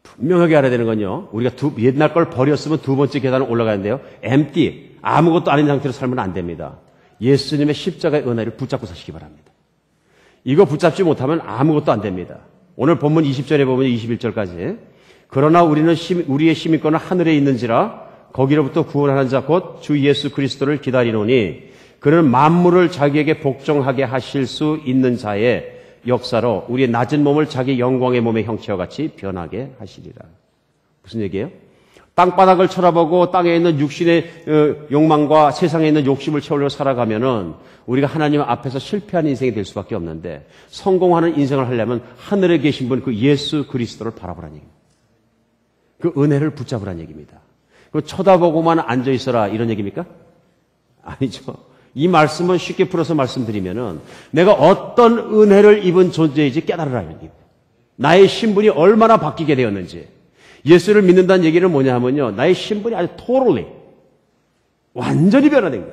분명하게 알아야 되는 건요. 우리가 옛날 걸 버렸으면 두 번째 계단을 올라가는데요. empty, 아무것도 아닌 상태로 살면 안 됩니다. 예수님의 십자가의 은혜를 붙잡고 사시기 바랍니다. 이거 붙잡지 못하면 아무것도 안 됩니다. 오늘 본문 20절에 보면 21절까지 그러나 우리는 우리의 시민권은 하늘에 있는지라 거기로부터 구원하는 자 곧 주 예수 그리스도를 기다리노니 그는 만물을 자기에게 복종하게 하실 수 있는 자의 역사로 우리의 낮은 몸을 자기 영광의 몸의 형체와 같이 변하게 하시리라. 무슨 얘기예요? 땅바닥을 쳐다보고 땅에 있는 육신의 욕망과 세상에 있는 욕심을 채우려고 살아가면은 우리가 하나님 앞에서 실패하는 인생이 될 수밖에 없는데 성공하는 인생을 하려면 하늘에 계신 분 그 예수 그리스도를 바라보라는 얘기입니다. 그 은혜를 붙잡으라는 얘기입니다. 그 쳐다보고만 앉아 있어라 이런 얘기입니까? 아니죠. 이 말씀은 쉽게 풀어서 말씀드리면은 내가 어떤 은혜를 입은 존재인지 깨달으라는 얘기입니다. 나의 신분이 얼마나 바뀌게 되었는지. 예수를 믿는다는 얘기는 뭐냐 하면요. 나의 신분이 아주 totally, 완전히 변화된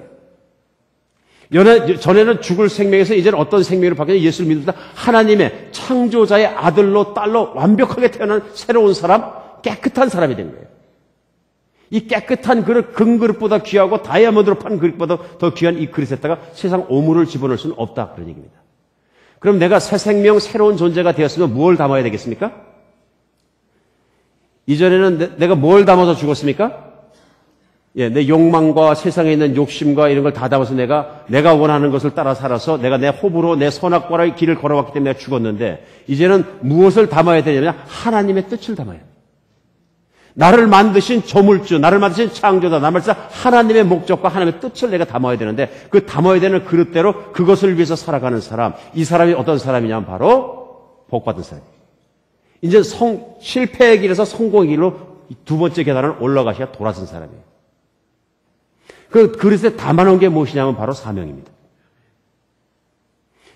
거예요. 전에는 죽을 생명에서 이제는 어떤 생명으로 바뀌냐. 예수를 믿는다. 하나님의 창조자의 아들로 딸로 완벽하게 태어난 새로운 사람, 깨끗한 사람이 된 거예요. 이 깨끗한 그릇, 금그릇보다 귀하고 다이아몬드로 판 그릇보다 더 귀한 이 그릇에다가 세상 오물을 집어넣을 수는 없다. 그런 얘기입니다. 그럼 내가 새 생명, 새로운 존재가 되었으면 무엇을 담아야 되겠습니까? 이전에는 내가 뭘 담아서 죽었습니까? 예, 내 욕망과 세상에 있는 욕심과 이런 걸 다 담아서 내가 원하는 것을 따라 살아서 내가 내 호불호, 내 선악과의 길을 걸어왔기 때문에 내가 죽었는데 이제는 무엇을 담아야 되냐면 하나님의 뜻을 담아야 돼요. 나를 만드신 조물주, 나를 만드신 창조자, 나를 만드신 하나님의 목적과 하나님의 뜻을 내가 담아야 되는데 그 담아야 되는 그릇대로 그것을 위해서 살아가는 사람, 이 사람이 어떤 사람이냐면 바로 복받은 사람이에요. 이제 실패의 길에서 성공의 길로 두 번째 계단을 올라가셔야 돌아선 사람이에요. 그 그릇에 담아놓은 게 무엇이냐면 바로 사명입니다.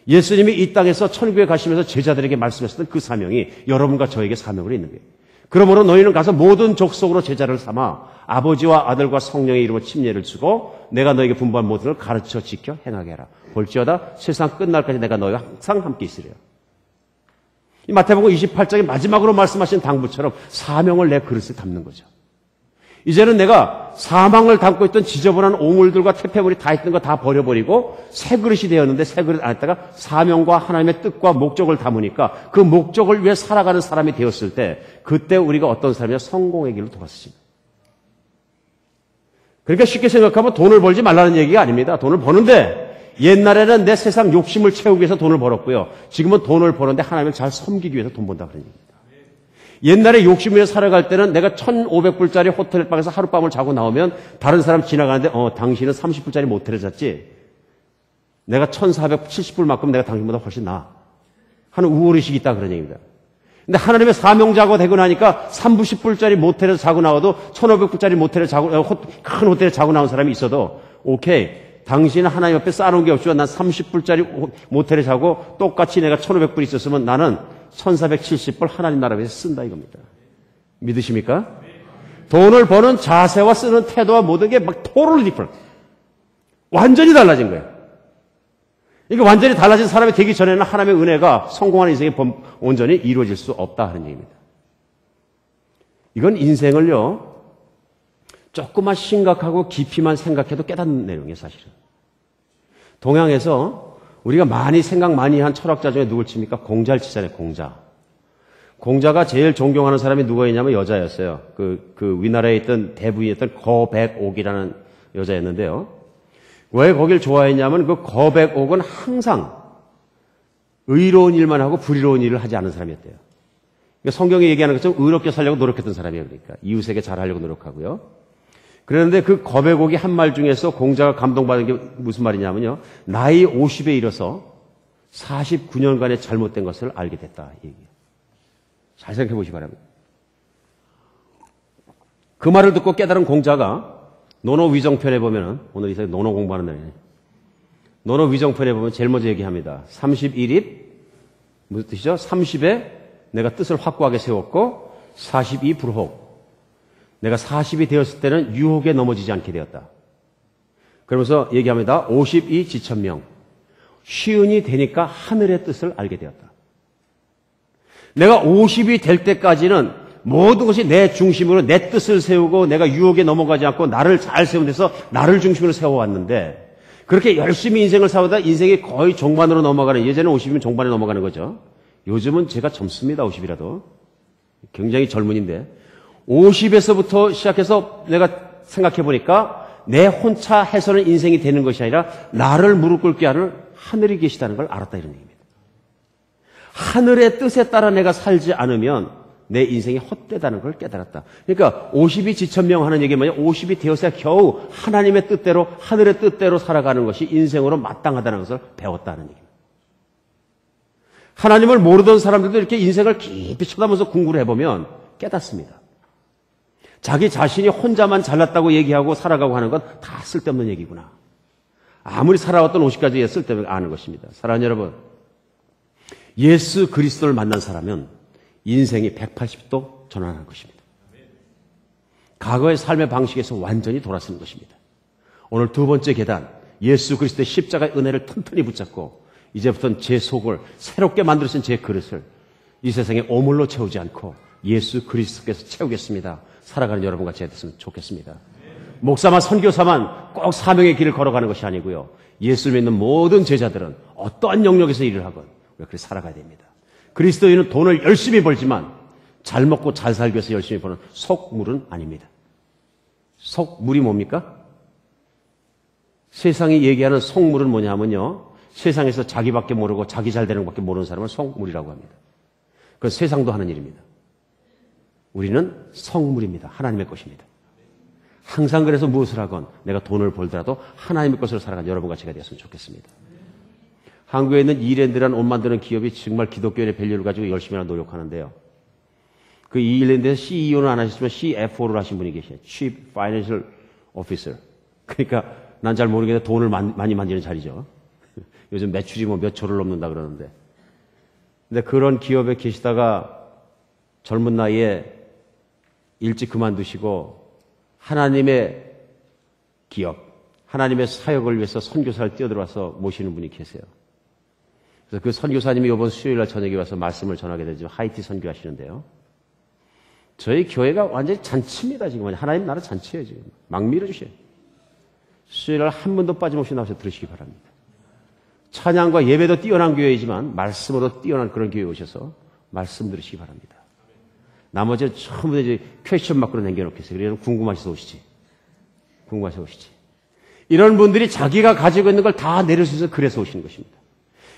예수님이 이 땅에서 천국에 가시면서 제자들에게 말씀하셨던 그 사명이 여러분과 저에게 사명으로 있는 거예요. 그러므로 너희는 가서 모든 족속으로 제자를 삼아 아버지와 아들과 성령의 이름으로 침례를 주고 내가 너에게 분부한 모든 걸 가르쳐 지켜 행하게 하라. 볼지어다 세상 끝날까지 내가 너희와 항상 함께 있으리라. 이 마태복음 28장의 마지막으로 말씀하신 당부처럼 사명을 내 그릇에 담는 거죠. 이제는 내가 사망을 담고 있던 지저분한 오물들과 태폐물이 다 있던 거 다 버려버리고 새 그릇이 되었는데 새 그릇 안에다가 사명과 하나님의 뜻과 목적을 담으니까 그 목적을 위해 살아가는 사람이 되었을 때 그때 우리가 어떤 사람이냐 성공의 길로 돌아서십니다. 그러니까 쉽게 생각하면 돈을 벌지 말라는 얘기가 아닙니다. 돈을 버는데 옛날에는 내 세상 욕심을 채우기 위해서 돈을 벌었고요. 지금은 돈을 버는데 하나님을 잘 섬기기 위해서 돈 번다 그런 얘기입니다. 옛날에 욕심을 살아갈 때는 내가 1,500불짜리 호텔방에서 하룻밤을 자고 나오면 다른 사람 지나가는데 당신은 30불짜리 모텔에 잤지. 내가 1,470불만큼 내가 당신보다 훨씬 나아. 하는 우월의식이 있다 그런 얘기입니다. 근데 하나님의 사명자가 되고 나니까 30불짜리 모텔에서 자고 나와도 1,500불짜리 모텔에 큰 호텔에 자고 나온 사람이 있어도 오케이. 당신은 하나님 앞에 쌓아놓은 게 없지만 난 30불짜리 모텔에 자고 똑같이 내가 1,500불 있었으면 나는 1,470불 하나님 나라 위해서 쓴다 이겁니다. 믿으십니까? 돈을 버는 자세와 쓰는 태도와 모든 게 막 totally different. 완전히 달라진 거예요. 이게 완전히 달라진 사람이 되기 전에는 하나님의 은혜가 성공하는 인생이 온전히 이루어질 수 없다 하는 얘기입니다. 이건 인생을요. 조금만 심각하고 깊이만 생각해도 깨닫는 내용이에요, 사실은. 동양에서 우리가 생각 많이 한 철학자 중에 누굴 칩니까? 공자를 치잖아요, 공자. 공자가 제일 존경하는 사람이 누구였냐면 여자였어요. 그 위나라에 있던 대부인이었던 거백옥이라는 여자였는데요. 왜 거길 좋아했냐면 그 거백옥은 항상 의로운 일만 하고 불의로운 일을 하지 않은 사람이었대요. 그러니까 성경이 얘기하는 것처럼 의롭게 살려고 노력했던 사람이에요. 그러니까 이웃에게 잘하려고 노력하고요. 그런데 그 거백옥이 한 말 중에서 공자가 감동받은 게 무슨 말이냐면요. 나이 50에 이르러서 49년간의 잘못된 것을 알게 됐다. 이 얘기예요. 잘 생각해 보시기 바랍니다. 그 말을 듣고 깨달은 공자가 논어위정편에 보면은 오늘 이 사람이 논어 공부하는 날이네. 논어위정편에 보면 제일 먼저 얘기합니다. 31입 무슨 뜻이죠? 30에 내가 뜻을 확고하게 세웠고 42 불혹. 내가 40이 되었을 때는 유혹에 넘어지지 않게 되었다. 그러면서 얘기합니다. 52 지천명. 쉬운이 되니까 하늘의 뜻을 알게 되었다. 내가 50이 될 때까지는 모든 것이 내 중심으로 내 뜻을 세우고 내가 유혹에 넘어가지 않고 나를 잘 세운 데서 나를 중심으로 세워왔는데 그렇게 열심히 인생을 살다 인생이 거의 종반으로 넘어가는 예전에 50이면 종반에 넘어가는 거죠. 요즘은 제가 젊습니다. 50이라도. 굉장히 젊은인데 50에서부터 시작해서 내가 생각해 보니까 내 혼자 해서는 인생이 되는 것이 아니라 나를 무릎 꿇게 하는 하늘이 계시다는 걸 알았다 이런 얘기입니다. 하늘의 뜻에 따라 내가 살지 않으면 내 인생이 헛되다는 걸 깨달았다. 그러니까 50이 지천명 하는 얘기 뭐냐? 50이 되어서야 겨우 하나님의 뜻대로, 하늘의 뜻대로 살아가는 것이 인생으로 마땅하다는 것을 배웠다는 얘기입니다. 하나님을 모르던 사람들도 이렇게 인생을 깊이 쳐다보면서 공부를 해보면 깨닫습니다. 자기 자신이 혼자만 잘났다고 얘기하고 살아가고 하는 건 다 쓸데없는 얘기구나. 아무리 살아왔던 50까지 쓸데없는 아는 것입니다. 사랑하는 여러분, 예수 그리스도를 만난 사람은 인생이 180도 전환하는 것입니다. 과거의 삶의 방식에서 완전히 돌아서는 것입니다. 오늘 두 번째 계단, 예수 그리스도의 십자가의 은혜를 튼튼히 붙잡고 이제부터는 제 속을 새롭게 만들어진 제 그릇을 이 세상에 오물로 채우지 않고 예수 그리스도께서 채우겠습니다. 살아가는 여러분과 제가 됐으면 좋겠습니다. 목사만 선교사만 꼭 사명의 길을 걸어가는 것이 아니고요. 예수 믿는 모든 제자들은 어떠한 영역에서 일을 하건 그렇게 살아가야 됩니다. 그리스도인은 돈을 열심히 벌지만 잘 먹고 잘 살기 위해서 열심히 버는 속물은 아닙니다. 속물이 뭡니까? 세상이 얘기하는 속물은 뭐냐면요. 세상에서 자기밖에 모르고 자기 잘 되는 것밖에 모르는 사람을 속물이라고 합니다. 그건 세상도 하는 일입니다. 우리는 성물입니다. 하나님의 것입니다. 항상 그래서 무엇을 하건 내가 돈을 벌더라도 하나님의 것으로 살아가는 여러분과 제가 되었으면 좋겠습니다. 한국에 있는 이랜드라는 옷 만드는 기업이 정말 기독교인의 밸류를 가지고 열심히 노력하는데요. 그 이랜드에서 CEO는 안 하시지만 CFO를 하신 분이 계셔요. Chief Financial Officer. 그러니까 난 잘 모르겠는데 돈을 많이 만지는 자리죠. 요즘 매출이 뭐 몇 조를 넘는다 그러는데. 근데 그런 기업에 계시다가 젊은 나이에 일찍 그만두시고 하나님의 기업, 하나님의 사역을 위해서 선교사를 뛰어들어와서 모시는 분이 계세요. 그래서 그 선교사님이 이번 수요일날 저녁에 와서 말씀을 전하게 되죠. 하이티 선교하시는데요. 저희 교회가 완전히 잔치입니다. 지금 하나님 나라 잔치예요. 지금 막 밀어주셔요. 수요일날 한 번도 빠짐없이 나와서 들으시기 바랍니다. 찬양과 예배도 뛰어난 교회이지만 말씀으로 뛰어난 그런 교회에 오셔서 말씀 들으시기 바랍니다. 나머지는 전부 다 이제 퀘스천 마크로 남겨놓겠어요. 그래서 궁금하셔서 오시지. 궁금하셔서 오시지. 이런 분들이 자기가 가지고 있는 걸 다 내려주셔서 그래서 오시는 것입니다.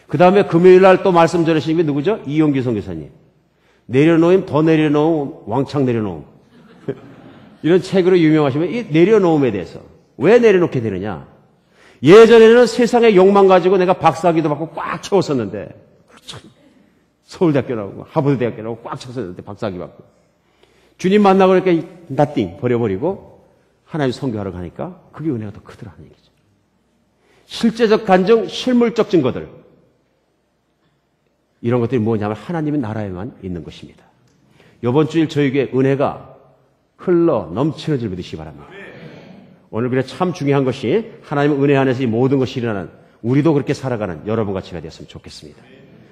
그 다음에 금요일 날 또 말씀 전하시는 게 누구죠? 이용규 선교사님. 내려놓음, 더 내려놓음, 왕창 내려놓음. 이런 책으로 유명하시면 이 내려놓음에 대해서 왜 내려놓게 되느냐? 예전에는 세상의 욕망 가지고 내가 박사학위도 받고 꽉 채웠었는데 서울대학교 나오고 하버드대학교 나오고 꽉 찼었는데 박사학위 받고 주님 만나고 그러니까 나띵 버려버리고 하나님 선교하러 가니까 그게 은혜가 더 크더라는 얘기죠. 실제적 간증, 실물적 증거들 이런 것들이 뭐냐면 하나님의 나라에만 있는 것입니다. 이번 주일 저에게 은혜가 흘러 넘치는 줄 믿으시기 바랍니다. 오늘 그래 참 중요한 것이 하나님의 은혜 안에서 이 모든 것이 일어나는 우리도 그렇게 살아가는 여러분과 제가 되었으면 좋겠습니다.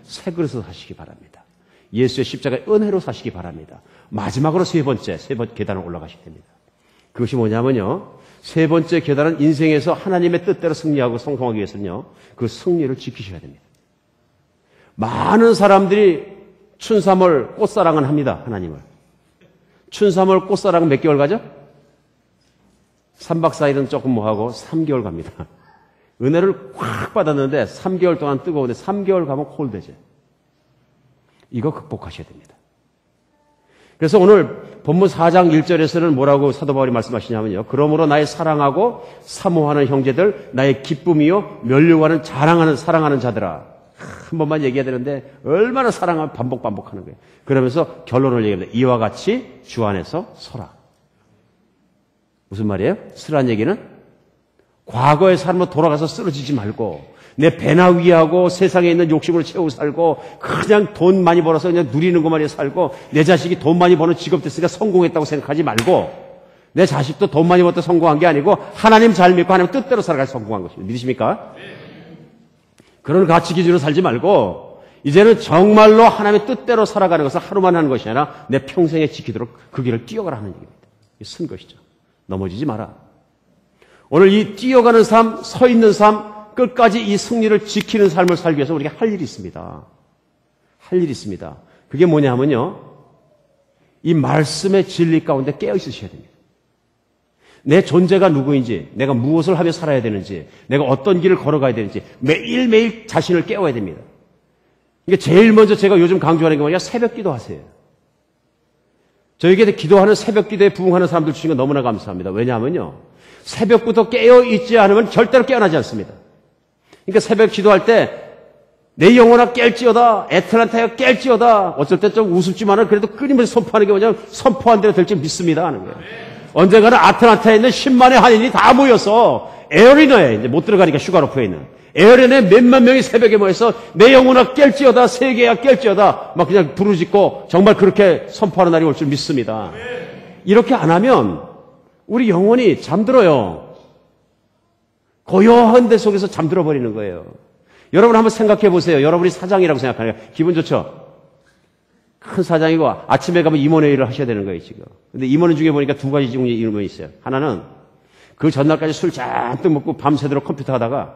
새 그릇으로 사시기 바랍니다. 예수의 십자가의 은혜로 사시기 바랍니다. 마지막으로 세 번째 계단을 올라가시게 됩니다. 그것이 뭐냐면요. 세 번째 계단은 인생에서 하나님의 뜻대로 승리하고 성공하기 위해서는요. 그 승리를 지키셔야 됩니다. 많은 사람들이 춘삼월 꽃사랑은 합니다. 하나님을. 춘삼월 꽃사랑은 몇 개월 가죠? 3박 4일은 조금 뭐하고 3개월 갑니다. 은혜를 꽉 받았는데 3개월 동안 뜨거운데 3개월 가면 콜되죠. 이거 극복하셔야 됩니다. 그래서 오늘 본문 4장 1절에서는 뭐라고 사도 바울이 말씀하시냐면요. 그러므로 나의 사랑하고 사모하는 형제들, 나의 기쁨이요 멸류관은 자랑하는 사랑하는 자들아. 한 번만 얘기해야 되는데 얼마나 사랑하면 반복하는 거예요. 그러면서 결론을 얘기합니다. 이와 같이 주 안에서 서라. 무슨 말이에요? 쓰란 얘기는 과거의 삶으로 돌아가서 쓰러지지 말고 내 배나 위하고 세상에 있는 욕심을 채우고 살고 그냥 돈 많이 벌어서 그냥 누리는 것만 해서 살고 내 자식이 돈 많이 버는 직업 됐으니까 성공했다고 생각하지 말고 내 자식도 돈 많이 벌었다 성공한 게 아니고 하나님 잘 믿고 하나님 뜻대로 살아가서 성공한 것입니다. 믿으십니까? 그런 가치 기준으로 살지 말고 이제는 정말로 하나님의 뜻대로 살아가는 것을 하루만 하는 것이 아니라 내 평생에 지키도록 그 길을 뛰어가라는 얘기입니다. 쓴 것이죠. 넘어지지 마라. 오늘 이 뛰어가는 삶, 서 있는 삶, 끝까지 이 승리를 지키는 삶을 살기 위해서 우리가 할 일이 있습니다. 할 일이 있습니다. 그게 뭐냐 하면요. 이 말씀의 진리 가운데 깨어 있으셔야 됩니다. 내 존재가 누구인지, 내가 무엇을 하며 살아야 되는지, 내가 어떤 길을 걸어가야 되는지 매일매일 자신을 깨워야 됩니다. 이게 제일 먼저 제가 요즘 강조하는 게 뭐냐? 새벽 기도하세요. 저에게 기도하는 새벽 기도에 부응하는 사람들 주신 건 너무나 감사합니다. 왜냐하면요. 새벽부터 깨어있지 않으면 절대로 깨어나지 않습니다. 그러니까 새벽 기도할 때 내 영혼아 깰지어다, 애틀란타가 깰지어다, 어쩔 때 좀 우습지만은 그래도 끊임없이 선포하는 게 뭐냐면 선포한 대로 될지 믿습니다 하는 거예요. 언젠가는 아틀란타에 있는 10만의 한인이 다 모여서 에어리너에 이제 못 들어가니까 슈가로프에 있는 에어리너에 몇만 명이 새벽에 모여서 내 영혼아 깰지어다, 세계야 깰지어다 막 그냥 부르짖고 정말 그렇게 선포하는 날이 올 줄 믿습니다. 이렇게 안 하면 우리 영혼이 잠들어요. 고요한 데 속에서 잠들어 버리는 거예요. 여러분 한번 생각해 보세요. 여러분이 사장이라고 생각하니까 기분 좋죠? 큰 사장이고 아침에 가면 임원회의를 하셔야 되는 거예요, 지금. 근데 임원 중에 보니까 두 가지 종류의 임원이 있어요. 하나는 그 전날까지 술 잔뜩 먹고 밤새도록 컴퓨터 하다가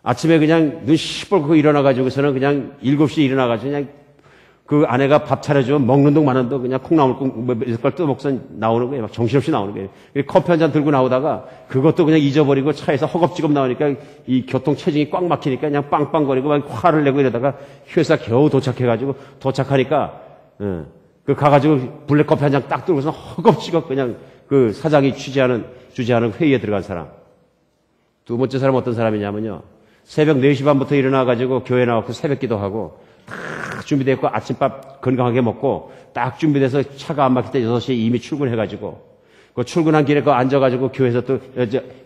아침에 그냥 눈 시뻘겋고 일어나가지고서는 그냥 7시에 일어나가지고 그냥 그 아내가 밥 차려주면 먹는 동 마는 동 그냥 콩나물 몇 걸 뜯어먹서 나오는 거예요. 막 정신없이 나오는 거예요. 커피 한 잔 들고 나오다가 그것도 그냥 잊어버리고 차에서 허겁지겁 나오니까 이 교통 체증이 꽉 막히니까 그냥 빵빵거리고 막 화를 내고 이러다가 회사 겨우 도착해가지고 도착하니까 그 가가지고 블랙커피 한 잔 딱 들고서 허겁지겁 그냥 그 사장이 주재하는 회의에 들어간 사람. 두 번째 사람은 어떤 사람이냐면요. 새벽 4시 반부터 일어나가지고 교회 나와서 새벽 기도하고 딱 준비됐고 아침밥 건강하게 먹고 딱 준비돼서 차가 안 막힐 때 6시에 이미 출근해가지고 그 출근한 길에 그 앉아가지고 교회에서 또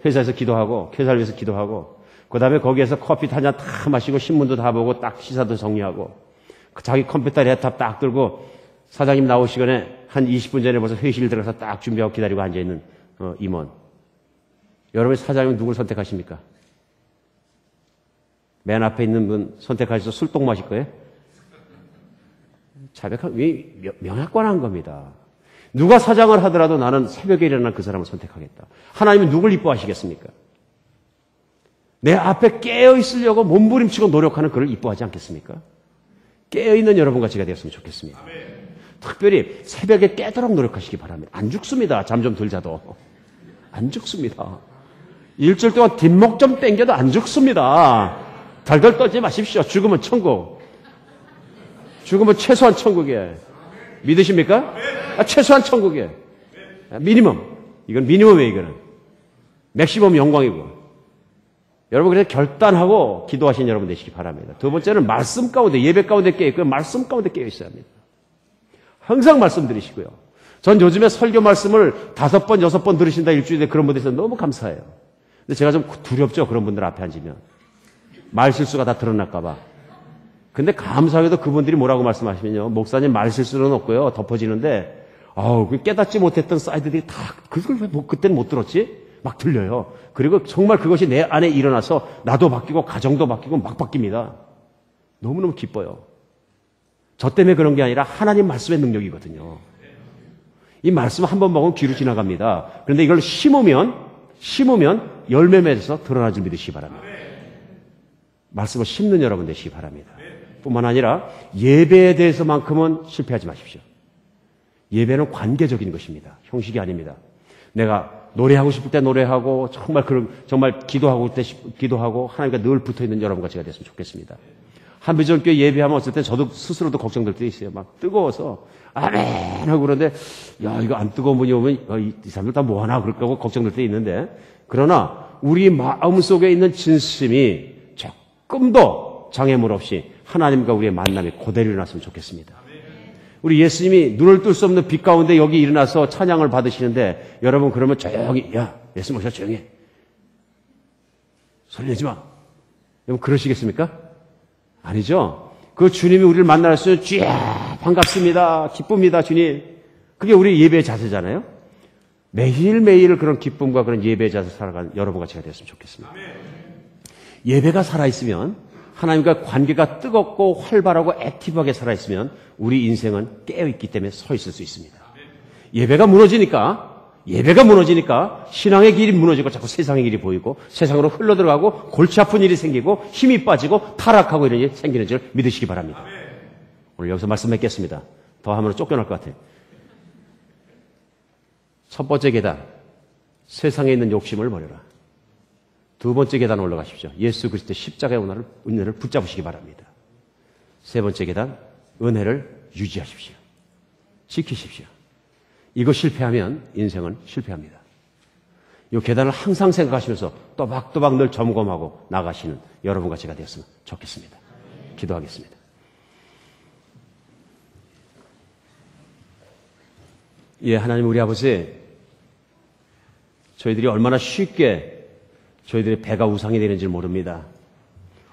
회사에서 기도하고 회사를 위해서 기도하고 그 다음에 거기에서 커피 한 잔 다 마시고 신문도 다 보고 딱 시사도 정리하고 자기 컴퓨터 랩탑 딱 들고 사장님 나오시거네 한 20분 전에 벌써 회의실 들어가서 딱 준비하고 기다리고 앉아있는 임원. 여러분 사장님 누굴 선택하십니까? 맨 앞에 있는 분 선택하셔서 술똥 마실 거예요? 자백한, 명약관한 겁니다. 누가 사장을 하더라도 나는 새벽에 일어난 그 사람을 선택하겠다. 하나님은 누굴 이뻐하시겠습니까? 내 앞에 깨어있으려고 몸부림치고 노력하는 그를 이뻐하지 않겠습니까? 깨어있는 여러분과 제가 되었으면 좋겠습니다. 특별히 새벽에 깨도록 노력하시기 바랍니다. 안 죽습니다. 잠 좀 덜 자도. 안 죽습니다. 일주일 동안 뒷목 좀 땡겨도 안 죽습니다. 달달 떨지 마십시오. 죽으면 천국. 죽으면 최소한 천국이에요. 믿으십니까? 최소한 천국이에요. 미니멈. 이건 미니멈이에요, 이거는. 맥시멈 영광이고. 여러분, 그래서 결단하고 기도하신 여러분 되시기 바랍니다. 두 번째는 말씀 가운데, 예배 가운데 깨어있고, 말씀 가운데 깨어있어야 합니다. 항상 말씀 들으시고요. 전 요즘에 설교 말씀을 5번, 6번 들으신다 일주일에 그런 분들 있어서 너무 감사해요. 근데 제가 좀 두렵죠, 그런 분들 앞에 앉으면. 말 실수가 다 드러날까봐. 근데 감사하게도 그분들이 뭐라고 말씀하시면요. 목사님 말 실수는 없고요. 덮어지는데, 깨닫지 못했던 사이드들이 다, 그걸 왜 그때는 못 들었지? 막 들려요. 그리고 정말 그것이 내 안에 일어나서 나도 바뀌고 가정도 바뀌고 막 바뀝니다. 너무너무 기뻐요. 저 때문에 그런 게 아니라 하나님 말씀의 능력이거든요. 이 말씀 한 번 먹으면 귀로 지나갑니다. 그런데 이걸 심으면 열매 맺어서 드러나 줄 믿으시기 바랍니다. 말씀을 심는 여러분 되시기 바랍니다. 뿐만 아니라 예배에 대해서만큼은 실패하지 마십시오. 예배는 관계적인 것입니다. 형식이 아닙니다. 내가 노래하고 싶을 때 노래하고 정말 기도하고 때 기도하고 하나님과 늘 붙어 있는 여러분과 제가 됐으면 좋겠습니다. 한비전교회 예배하면 어쩔 때 저도 스스로도 걱정될 때 있어요. 막 뜨거워서 아멘 하고 그러는데 야 이거 안 뜨거운 분이 오면 이 사람들 다 뭐하나 그럴 거고 걱정될 때 있는데 그러나 우리 마음속에 있는 진심이 조금 더 장애물 없이 하나님과 우리의 만남이 그대로 일어났으면 좋겠습니다. 우리 예수님이 눈을 뜰 수 없는 빛 가운데 여기 일어나서 찬양을 받으시는데 여러분 그러면 조용히 야 예수님 오셔 조용히 해. 소리 내지 마. 여러분 그러시겠습니까? 아니죠. 그 주님이 우리를 만나서 쥐야 반갑습니다. 기쁩니다 주님. 그게 우리 예배의 자세잖아요. 매일매일 그런 기쁨과 그런 예배의 자세 살아가는 여러분과 제가 되었으면 좋겠습니다. 예배가 살아있으면 하나님과 관계가 뜨겁고 활발하고 액티브하게 살아있으면 우리 인생은 깨어있기 때문에 서 있을 수 있습니다. 예배가 무너지니까 신앙의 길이 무너지고 자꾸 세상의 길이 보이고 세상으로 흘러들어가고 골치 아픈 일이 생기고 힘이 빠지고 타락하고 이런 일이 생기는 줄 믿으시기 바랍니다. 오늘 여기서 말씀 맺겠습니다. 더 하면 쫓겨날 것 같아요. 첫 번째 계단, 세상에 있는 욕심을 버려라. 두 번째 계단 올라가십시오. 예수 그리스도의 십자가의 은혜를 붙잡으시기 바랍니다. 세 번째 계단, 은혜를 유지하십시오. 지키십시오. 이거 실패하면 인생은 실패합니다. 이 계단을 항상 생각하시면서 또박또박 늘 점검하고 나가시는 여러분과 제가 되었으면 좋겠습니다. 기도하겠습니다. 예, 하나님 우리 아버지, 저희들이 얼마나 쉽게 저희들의 배가 우상이 되는지 모릅니다.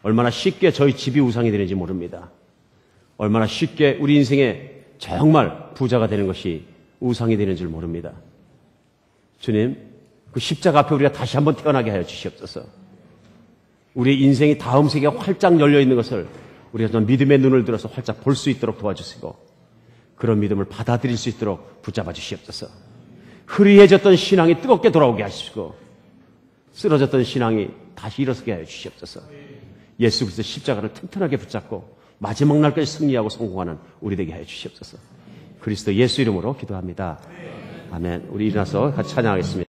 얼마나 쉽게 저희 집이 우상이 되는지 모릅니다. 얼마나 쉽게 우리 인생에 정말 부자가 되는 것이 우상이 되는 줄 모릅니다. 주님, 그 십자가 앞에 우리가 다시 한번 태어나게 하여 주시옵소서. 우리 인생이 다음 세계가 활짝 열려 있는 것을 우리가 좀 믿음의 눈을 들어서 활짝 볼 수 있도록 도와주시고, 그런 믿음을 받아들일 수 있도록 붙잡아 주시옵소서. 흐리해졌던 신앙이 뜨겁게 돌아오게 하시고, 쓰러졌던 신앙이 다시 일어서게 하여 주시옵소서. 예수 그리스도 십자가를 튼튼하게 붙잡고 마지막 날까지 승리하고 성공하는 우리 되게 하여 주시옵소서. 그리스도 예수 이름으로 기도합니다. 아멘. 우리 일어나서 같이 찬양하겠습니다.